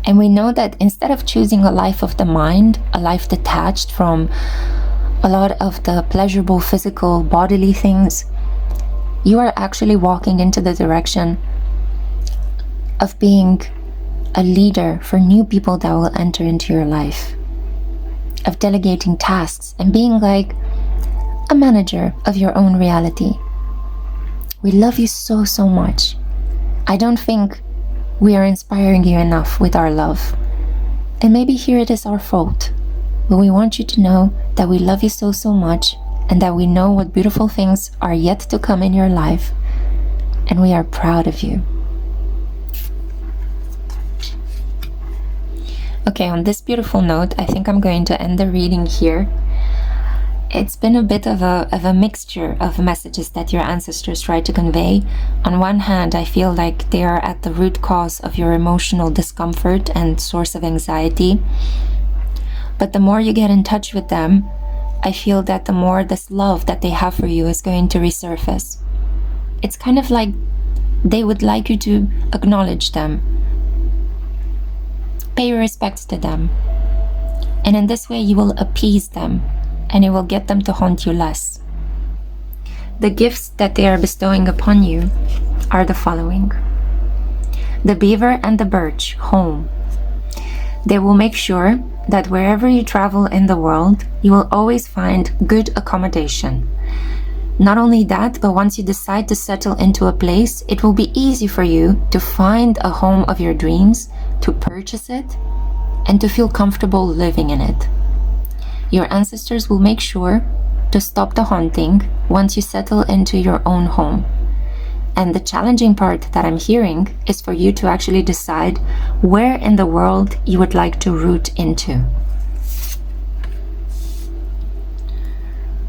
And we know that instead of choosing a life of the mind, a life detached from a lot of the pleasurable physical bodily things, you are actually walking into the direction of being a leader for new people that will enter into your life, of delegating tasks and being like a manager of your own reality. We love you so, so much. I don't think we are inspiring you enough with our love. And maybe here it is our fault. But we want you to know that we love you so, so much, and that we know what beautiful things are yet to come in your life. And we are proud of you. Okay, on this beautiful note, I think I'm going to end the reading here. It's been a bit of a mixture of messages that your ancestors try to convey. On one hand, I feel like they are at the root cause of your emotional discomfort and source of anxiety. But the more you get in touch with them, I feel that the more this love that they have for you is going to resurface. It's kind of like they would like you to acknowledge them. Pay your respects to them. And in this way, you will appease them. And it will get them to haunt you less. The gifts that they are bestowing upon you are the following. The beaver and the birch, home. They will make sure that wherever you travel in the world, you will always find good accommodation. Not only that, but once you decide to settle into a place, it will be easy for you to find a home of your dreams, to purchase it, and to feel comfortable living in it. Your ancestors will make sure to stop the haunting once you settle into your own home. And the challenging part that I'm hearing is for you to actually decide where in the world you would like to root into.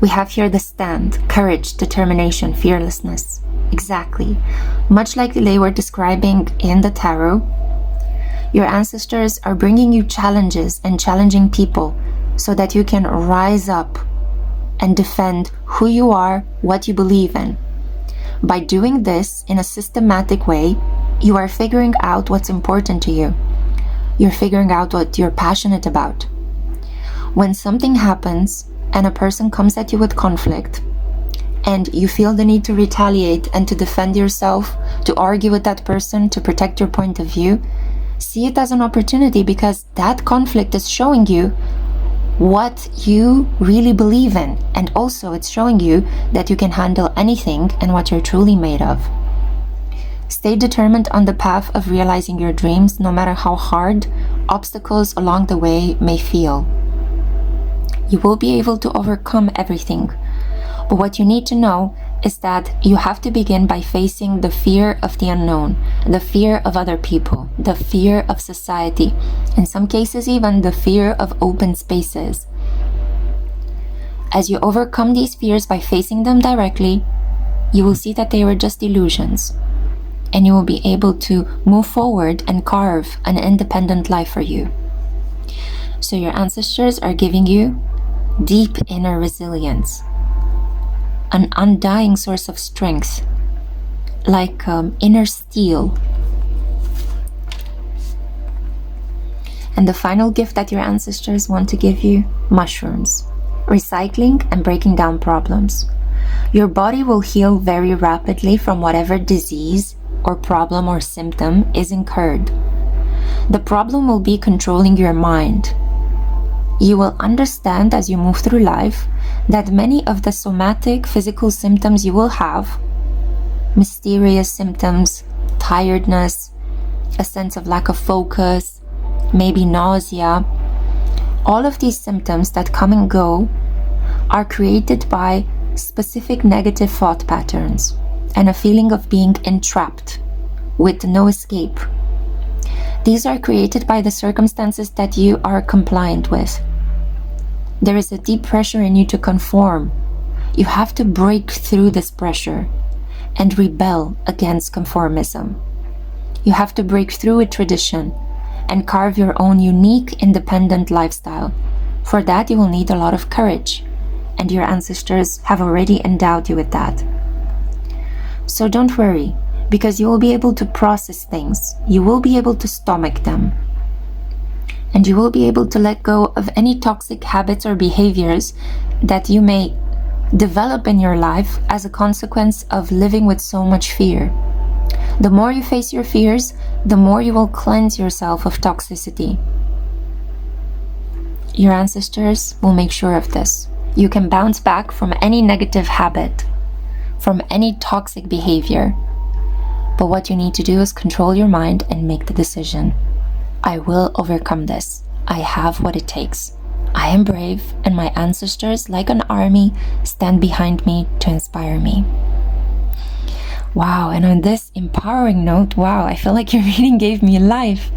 We have here the stand, courage, determination, fearlessness. Exactly. Much like they were describing in the tarot, your ancestors are bringing you challenges and challenging people so that you can rise up and defend who you are, what you believe in. By doing this in a systematic way, you are figuring out what's important to you. You're figuring out what you're passionate about. When something happens and a person comes at you with conflict, and you feel the need to retaliate and to defend yourself, to argue with that person, to protect your point of view, see it as an opportunity, because that conflict is showing you what you really believe in, and also it's showing you that you can handle anything and what you're truly made of. Stay determined on the path of realizing your dreams, no matter how hard obstacles along the way may feel. You will be able to overcome everything, but what you need to know is that you have to begin by facing the fear of the unknown, the fear of other people, the fear of society, in some cases even the fear of open spaces. As you overcome these fears by facing them directly, you will see that they were just illusions, and you will be able to move forward and carve an independent life for you. So your ancestors are giving you deep inner resilience, an undying source of strength, like inner steel. And the final gift that your ancestors want to give you, mushrooms, recycling and breaking down problems. Your body will heal very rapidly from whatever disease or problem or symptom is incurred. The problem will be controlling your mind. You will understand as you move through life that many of the somatic physical symptoms you will have, mysterious symptoms, tiredness, a sense of lack of focus, maybe nausea, all of these symptoms that come and go are created by specific negative thought patterns and a feeling of being entrapped with no escape. These are created by the circumstances that you are compliant with. There is a deep pressure in you to conform. You have to break through this pressure and rebel against conformism. You have to break through a tradition and carve your own unique, independent lifestyle. For that, you will need a lot of courage, and your ancestors have already endowed you with that. So don't worry, because you will be able to process things. You will be able to stomach them. And you will be able to let go of any toxic habits or behaviors that you may develop in your life as a consequence of living with so much fear. The more you face your fears, the more you will cleanse yourself of toxicity. Your ancestors will make sure of this. You can bounce back from any negative habit, from any toxic behavior. But what you need to do is control your mind and make the decision. I will overcome this. I have what it takes. I am brave, and my ancestors, like an army, stand behind me to inspire me. Wow, and on this empowering note, wow, I feel like your reading gave me life.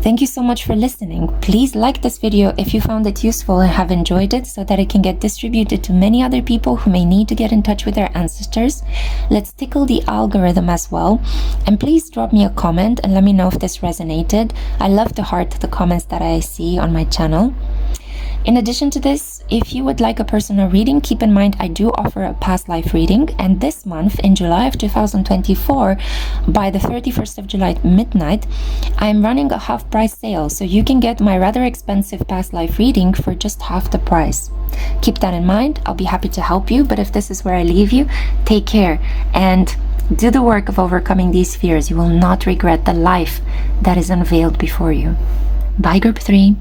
Thank you so much for listening. Please like this video if you found it useful and have enjoyed it, so that it can get distributed to many other people who may need to get in touch with their ancestors. Let's tickle the algorithm as well. And please drop me a comment and let me know if this resonated. I love to heart the comments that I see on my channel. In addition to this, if you would like a personal reading, keep in mind I do offer a past life reading, and this month in July of 2024, by the 31st of July midnight, I'm running a half price sale, so you can get my rather expensive past life reading for just half the price. Keep that in mind. I'll be happy to help you, but if this is where I leave you, take care and do the work of overcoming these fears. You will not regret the life that is unveiled before you. Bye, Group 3.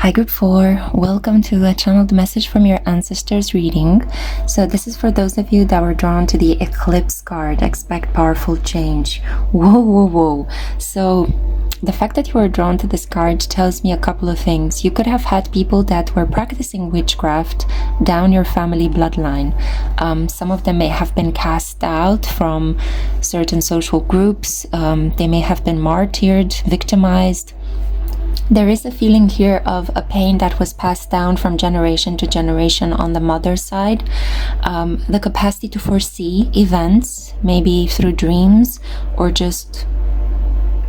Hi Group 4, welcome to a channeled message from your ancestors reading. So this is for those of you that were drawn to the Eclipse card, expect powerful change. Whoa. So the fact that you were drawn to this card tells me a couple of things. You could have had people that were practicing witchcraft down your family bloodline. Some of them may have been cast out from certain social groups. They may have been martyred, victimized. There is a feeling here of a pain that was passed down from generation to generation on the mother's side. The capacity to foresee events, maybe through dreams or just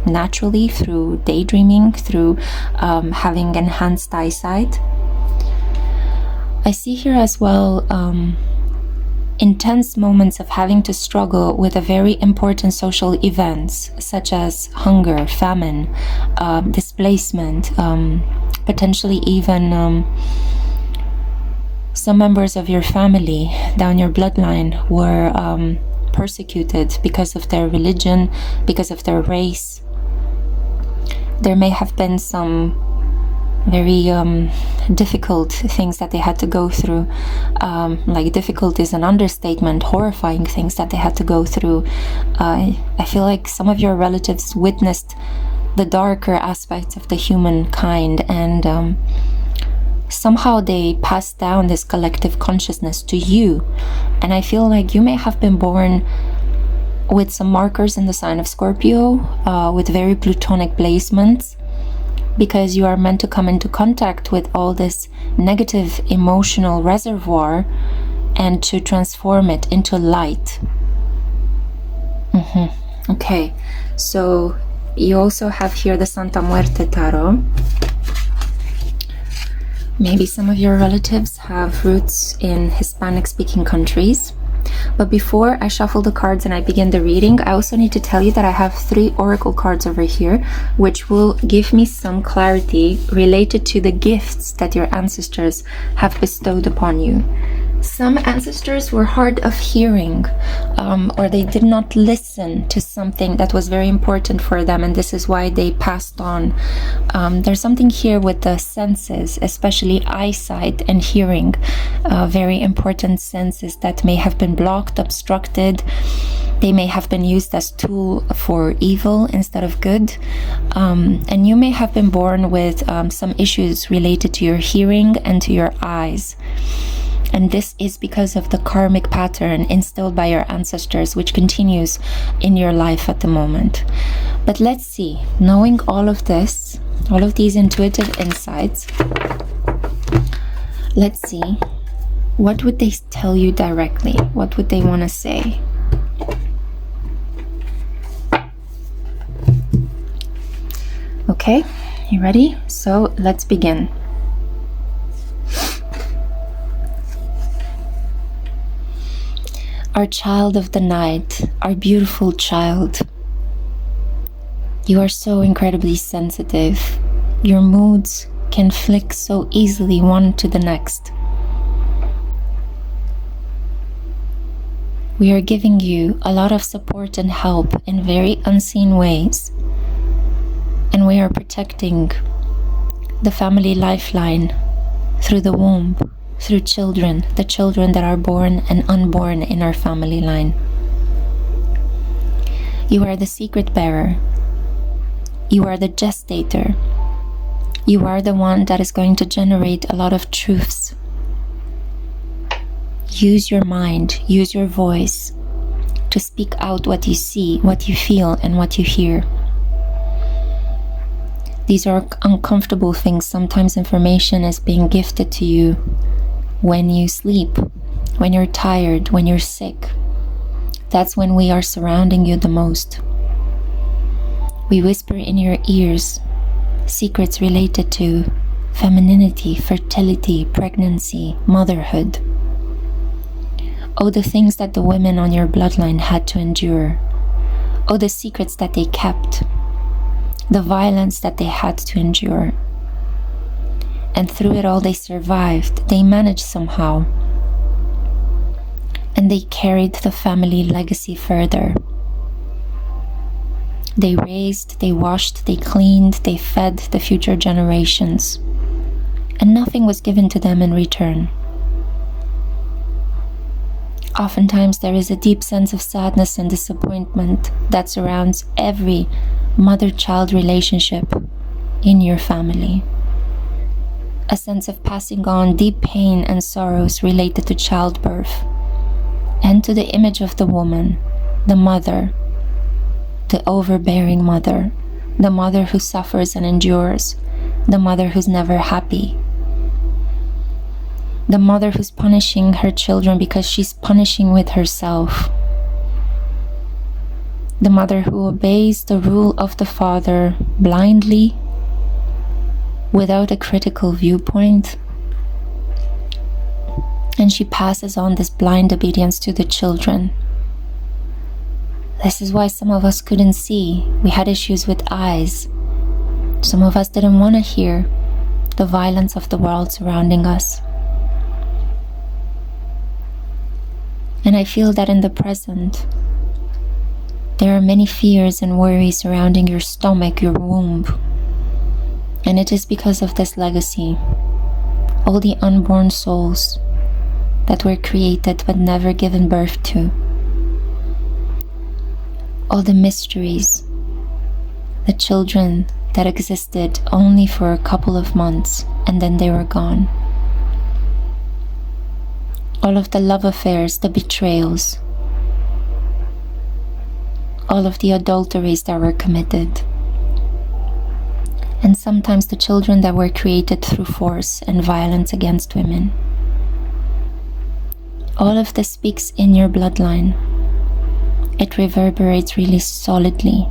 naturally through daydreaming, through having enhanced eyesight. I see here as well intense moments of having to struggle with a very important social events such as hunger, famine, displacement, potentially even some members of your family down your bloodline were persecuted because of their religion, because of their race. There may have been some very difficult things that they had to go through. Like difficult is an understatement, horrifying things that they had to go through. I feel like some of your relatives witnessed the darker aspects of the humankind, and somehow they passed down this collective consciousness to you. And I feel like you may have been born with some markers in the sign of Scorpio, with very plutonic placements, because you are meant to come into contact with all this negative emotional reservoir and to transform it into light. Okay, so you also have here the Santa Muerte Tarot. Maybe some of your relatives have roots in Hispanic-speaking countries. But before I shuffle the cards and I begin the reading, I also need to tell you that I have 3 oracle cards over here, which will give me some clarity related to the gifts that your ancestors have bestowed upon you. Some ancestors were hard of hearing, or they did not listen to something that was very important for them, and this is why they passed on. There's something here with the senses, especially eyesight and hearing, very important senses that may have been blocked, obstructed. They may have been used as tool for evil instead of good, and you may have been born with some issues related to your hearing and to your eyes. And this is because of the karmic pattern instilled by your ancestors, which continues in your life at the moment. But let's see, knowing all of this, all of these intuitive insights, let's see, what would they tell you directly? What would they want to say? Okay, you ready? So let's begin. Our child of the night, our beautiful child. You are so incredibly sensitive. Your moods can flick so easily one to the next. We are giving you a lot of support and help in very unseen ways. And we are protecting the family lifeline through the womb. through children, the children that are born and unborn in our family line. You are the secret bearer. You are the gestator. You are the one that is going to generate a lot of truths. Use your mind, use your voice to speak out what you see, what you feel, and what you hear. These are uncomfortable things. Sometimes information is being gifted to you when you sleep, when you're tired, when you're sick. That's when we are surrounding you the most. We whisper in your ears secrets related to femininity, fertility, pregnancy, motherhood. Oh, the things that the women on your bloodline had to endure. Oh, the secrets that they kept. The violence that they had to endure. And through it all, they survived. They managed somehow. And they carried the family legacy further. They raised, they washed, they cleaned, they fed the future generations. And nothing was given to them in return. Oftentimes there is a deep sense of sadness and disappointment that surrounds every mother-child relationship in your family. A sense of passing on deep pain and sorrows related to childbirth and to the image of the woman, the mother, the overbearing mother, the mother who suffers and endures, the mother who's never happy, the mother who's punishing her children because she's punishing with herself, the mother who obeys the rule of the father blindly, without a critical viewpoint, and she passes on this blind obedience to the children. This is why some of us couldn't see. We had issues with eyes. Some of us didn't want to hear the violence of the world surrounding us. And I feel that in the present, there are many fears and worries surrounding your stomach, your womb. And it is because of this legacy. All the unborn souls that were created but never given birth to. All the mysteries, the children that existed only for a couple of months and then they were gone. All of the love affairs, the betrayals, all of the adulteries that were committed, and sometimes the children that were created through force and violence against women. All of this speaks in your bloodline. It reverberates really solidly.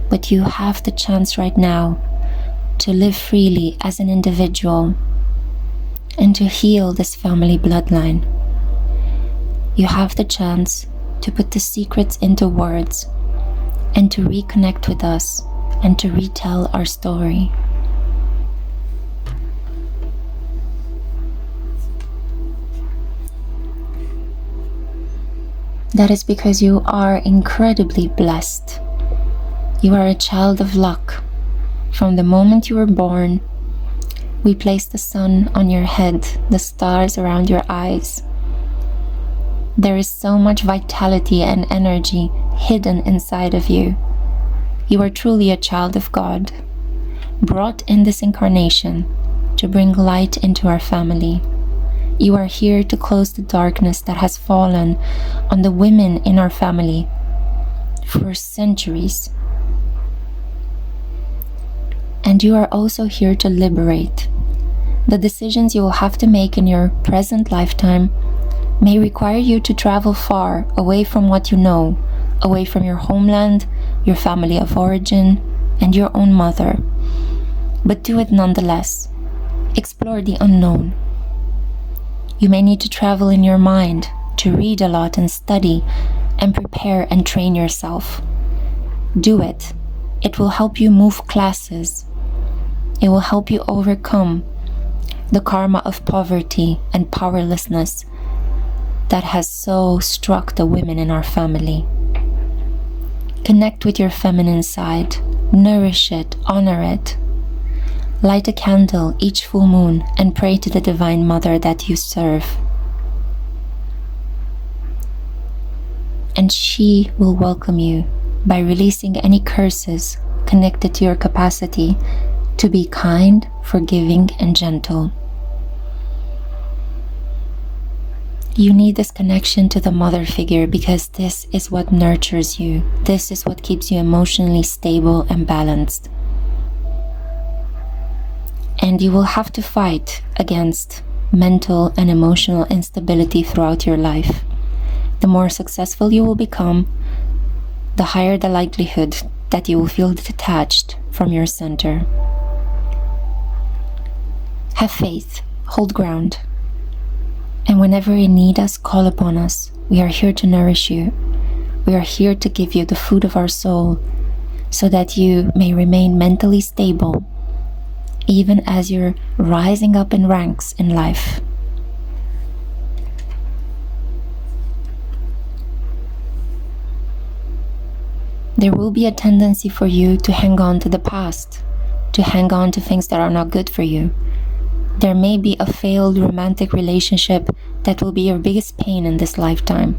But you have the chance right now to live freely as an individual and to heal this family bloodline. You have the chance to put the secrets into words and to reconnect with us and to retell our story. That is because you are incredibly blessed. You are a child of luck. From the moment you were born, we placed the sun on your head, the stars around your eyes. There is so much vitality and energy hidden inside of you. You are truly a child of God, brought in this incarnation to bring light into our family. You are here to close the darkness that has fallen on the women in our family for centuries. And you are also here to liberate. The decisions you will have to make in your present lifetime may require you to travel far away from what you know, away from your homeland, your family of origin, and your own mother. But do it nonetheless. Explore the unknown. You may need to travel in your mind, to read a lot and study, and prepare and train yourself. Do it. It will help you move classes. It will help you overcome the karma of poverty and powerlessness that has so struck the women in our family. Connect with your feminine side. Nourish it. Honor it. Light a candle each full moon and pray to the Divine Mother that you serve. And she will welcome you by releasing any curses connected to your capacity to be kind, forgiving, and gentle. You need this connection to the mother figure because this is what nurtures you. This is what keeps you emotionally stable and balanced. And you will have to fight against mental and emotional instability throughout your life. The more successful you will become, the higher the likelihood that you will feel detached from your center. Have faith, hold ground, and whenever you need us, call upon us. We are here to nourish you. We are here to give you the food of our soul so that you may remain mentally stable even as you're rising up in ranks in life. There will be a tendency for you to hang on to the past, to hang on to things that are not good for you. There may be a failed romantic relationship that will be your biggest pain in this lifetime.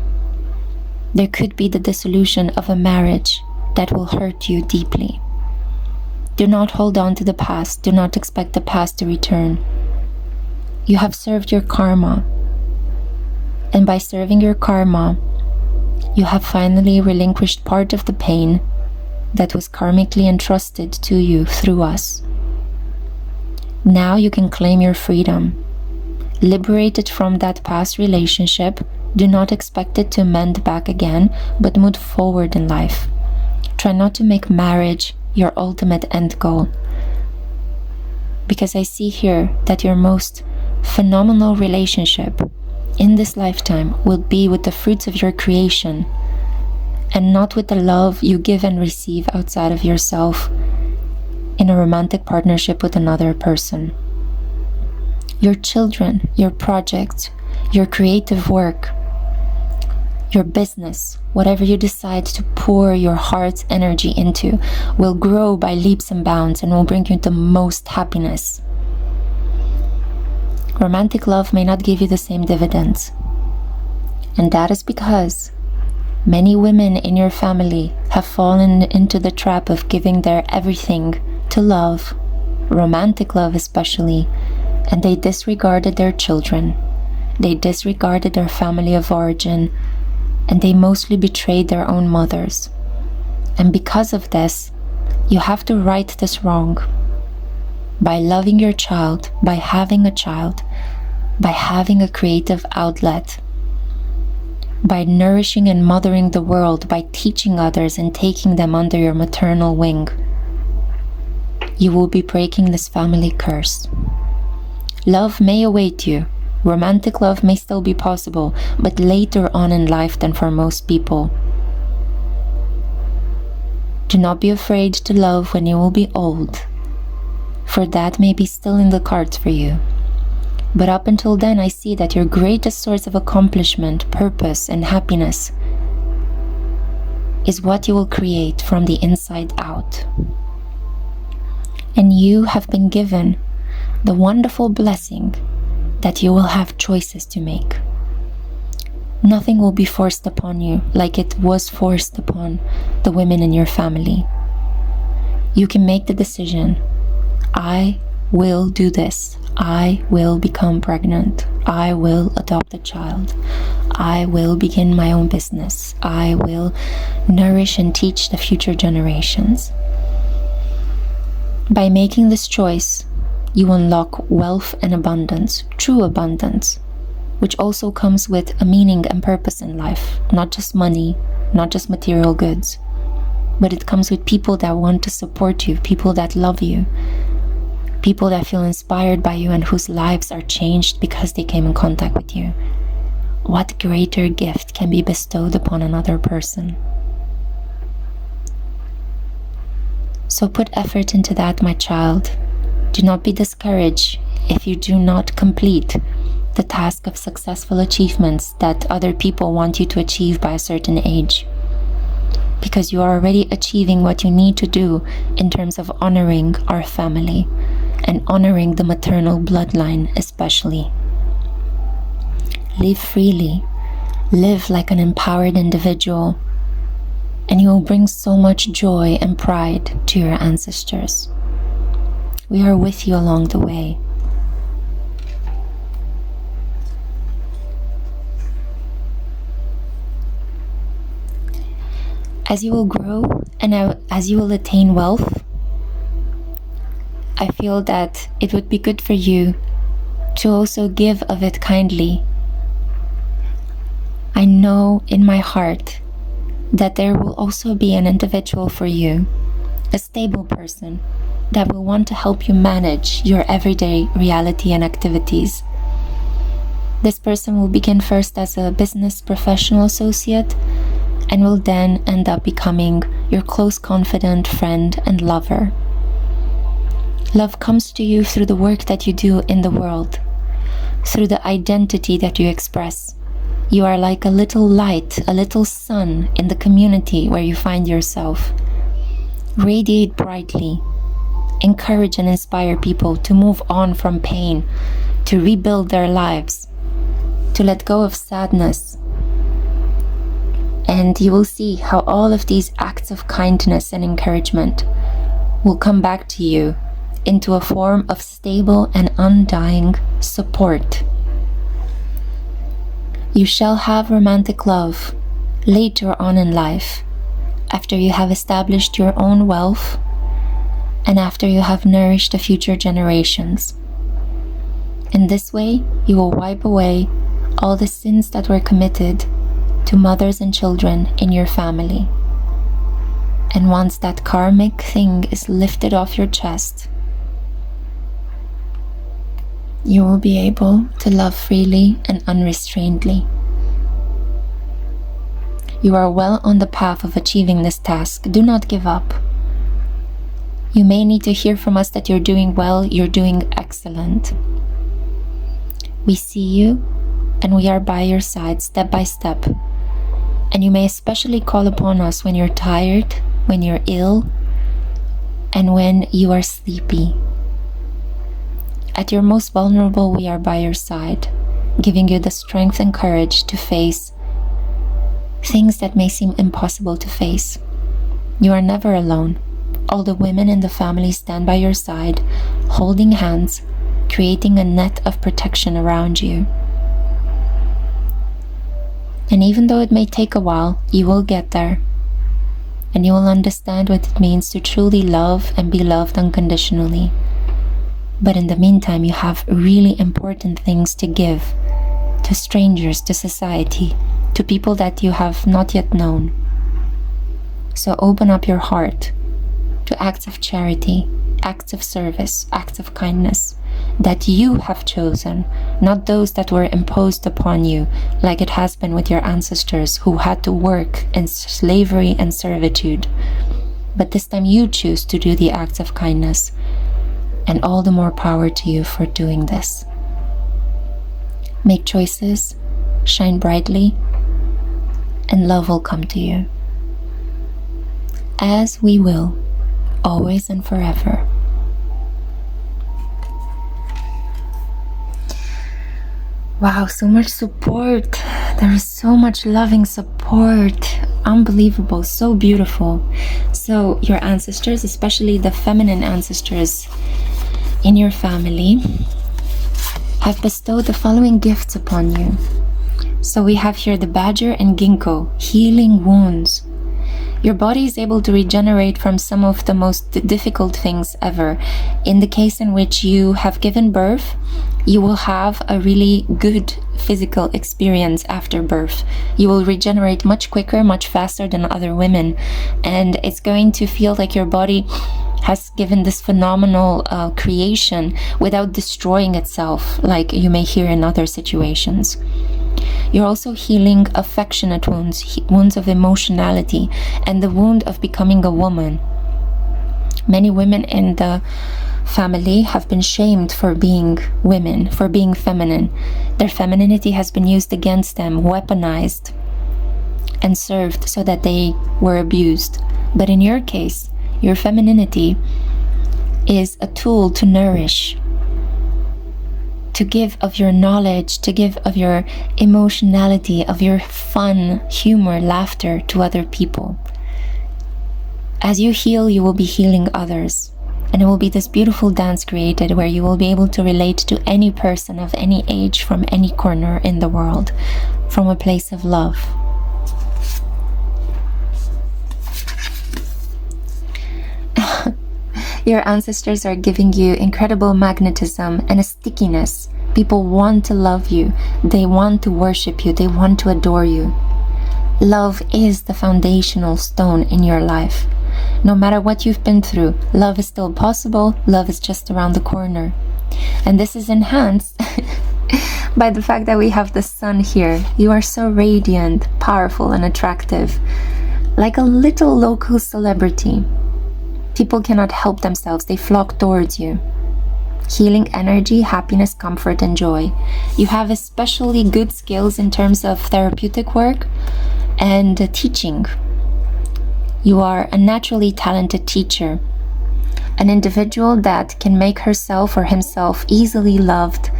There could be the dissolution of a marriage that will hurt you deeply. Do not hold on to the past. Do not expect the past to return. You have served your karma. And by serving your karma, you have finally relinquished part of the pain that was karmically entrusted to you through us. Now you can claim your freedom. Liberated from that past relationship, do not expect it to mend back again, but move forward in life. Try not to make marriage your ultimate end goal. Because I see here that your most phenomenal relationship in this lifetime will be with the fruits of your creation and not with the love you give and receive outside of yourself in a romantic partnership with another person. Your children, your projects, your creative work, your business, whatever you decide to pour your heart's energy into, will grow by leaps and bounds and will bring you the most happiness. Romantic love may not give you the same dividends. And that is because many women in your family have fallen into the trap of giving their everything to love, romantic love especially, and they disregarded their children. They disregarded their family of origin, and they mostly betrayed their own mothers. And because of this, you have to right this wrong. By loving your child, by having a child, by having a creative outlet, by nourishing and mothering the world, by teaching others and taking them under your maternal wing, you will be breaking this family curse. Love may await you. Romantic love may still be possible, but later on in life than for most people. Do not be afraid to love when you will be old, for that may be still in the cards for you. But up until then, I see that your greatest source of accomplishment, purpose, and happiness is what you will create from the inside out. And you have been given the wonderful blessing that you will have choices to make. Nothing will be forced upon you like it was forced upon the women in your family. You can make the decision, I will do this. I will become pregnant. I will adopt a child. I will begin my own business. I will nourish and teach the future generations. By making this choice, you unlock wealth and abundance, true abundance, which also comes with a meaning and purpose in life, not just money, not just material goods, but it comes with people that want to support you, people that love you, people that feel inspired by you and whose lives are changed because they came in contact with you. What greater gift can be bestowed upon another person? So put effort into that, my child. Do not be discouraged if you do not complete the task of successful achievements that other people want you to achieve by a certain age. Because you are already achieving what you need to do in terms of honoring our family and honoring the maternal bloodline especially. Live freely, live like an empowered individual, and you will bring so much joy and pride to your ancestors. We are with you along the way. As you will grow and as you will attain wealth, I feel that it would be good for you to also give of it kindly. I know in my heart that there will also be an individual for you, a stable person that will want to help you manage your everyday reality and activities. This person will begin first as a business professional associate and will then end up becoming your close confidant, friend, and lover. Love comes to you through the work that you do in the world, through the identity that you express. You are like a little light, a little sun in the community where you find yourself. Radiate brightly, encourage and inspire people to move on from pain, to rebuild their lives, to let go of sadness. And you will see how all of these acts of kindness and encouragement will come back to you into a form of stable and undying support. You shall have romantic love later on in life, after you have established your own wealth and after you have nourished the future generations. In this way, you will wipe away all the sins that were committed to mothers and children in your family. And once that karmic thing is lifted off your chest, you will be able to love freely and unrestrainedly. You are well on the path of achieving this task. Do not give up. You may need to hear from us that you're doing well, you're doing excellent. We see you and we are by your side step by step. And you may especially call upon us when you're tired, when you're ill, and when you are sleepy. At your most vulnerable, we are by your side, giving you the strength and courage to face things that may seem impossible to face. You are never alone. All the women in the family stand by your side, holding hands, creating a net of protection around you. And even though it may take a while, you will get there. And you will understand what it means to truly love and be loved unconditionally. But in the meantime, you have really important things to give to strangers, to society, to people that you have not yet known. So open up your heart to acts of charity, acts of service, acts of kindness that you have chosen, not those that were imposed upon you, like it has been with your ancestors who had to work in slavery and servitude. But this time you choose to do the acts of kindness. And all the more power to you for doing this. Make choices, shine brightly, and love will come to you. As we will, always and forever. Wow, so much support. There is so much loving support. Unbelievable, so beautiful. So your ancestors, especially the feminine ancestors in your family, have bestowed the following gifts upon you. So we have here the badger and ginkgo, healing wounds. Your body is able to regenerate from some of the most difficult things ever. In the case in which you have given birth, you will have a really good physical experience after birth. You will regenerate much quicker, much faster than other women. And it's going to feel like your body has given this phenomenal creation without destroying itself, like you may hear in other situations. You're also healing affectionate wounds, wounds of emotionality, and the wound of becoming a woman. Many women in the family have been shamed for being women, for being feminine. Their femininity has been used against them, weaponized, and served so that they were abused. But in your case, your femininity is a tool to nourish, to give of your knowledge, to give of your emotionality, of your fun, humor, laughter to other people. As you heal, you will be healing others. And it will be this beautiful dance created where you will be able to relate to any person of any age from any corner in the world from a place of love. Your ancestors are giving you incredible magnetism and a stickiness. People want to love you. They want to worship you. They want to adore you. Love is the foundational stone in your life. No matter what you've been through, love is still possible. Love is just around the corner. And this is enhanced by the fact that we have the sun here. You are so radiant, powerful, and attractive. Like a little local celebrity. People cannot help themselves. They flock towards you. Healing energy, happiness, comfort, and joy. You have especially good skills in terms of therapeutic work and teaching. You are a naturally talented teacher, an individual that can make herself or himself easily loved,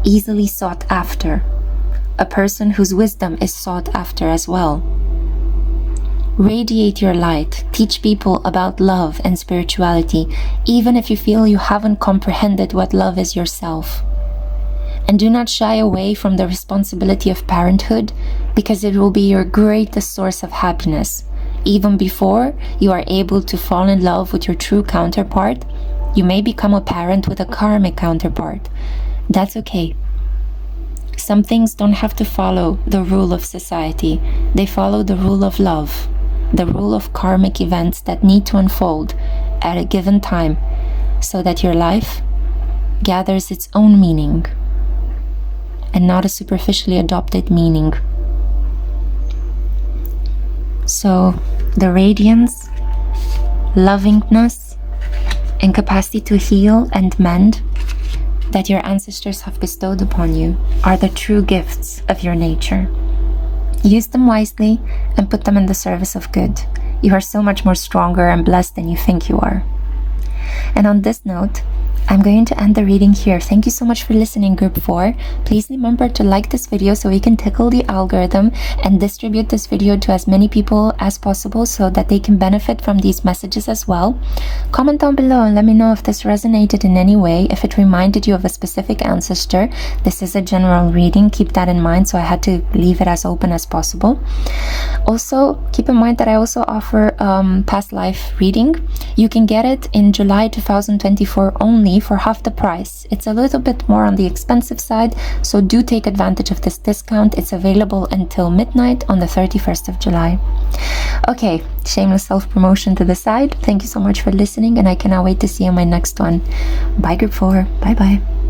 easily sought after, a person whose wisdom is sought after as well. Radiate your light, teach people about love and spirituality, even if you feel you haven't comprehended what love is yourself. And do not shy away from the responsibility of parenthood, because it will be your greatest source of happiness. Even before you are able to fall in love with your true counterpart, you may become a parent with a karmic counterpart. That's okay. Some things don't have to follow the rule of society. They follow the rule of love, the rule of karmic events that need to unfold at a given time so that your life gathers its own meaning and not a superficially adopted meaning. So the radiance, lovingness, and capacity to heal and mend that your ancestors have bestowed upon you are the true gifts of your nature. Use them wisely and put them in the service of good. You are so much more stronger and blessed than you think you are. And on this note, I'm going to end the reading here. Thank you so much for listening, Group 4. Please remember to like this video so we can tickle the algorithm and distribute this video to as many people as possible so that they can benefit from these messages as well. Comment down below and let me know if this resonated in any way, if it reminded you of a specific ancestor. This is a general reading. Keep that in mind, so I had to leave it as open as possible. Also, keep in mind that I also offer past life reading. You can get it in July 2024 only for half the price. It's a little bit more on the expensive side, so do take advantage of this discount. It's available until midnight on the 31st of July. Okay, shameless self-promotion to the side. Thank you so much for listening, and I cannot wait to see you in my next one. Bye, Group 4. Bye-bye.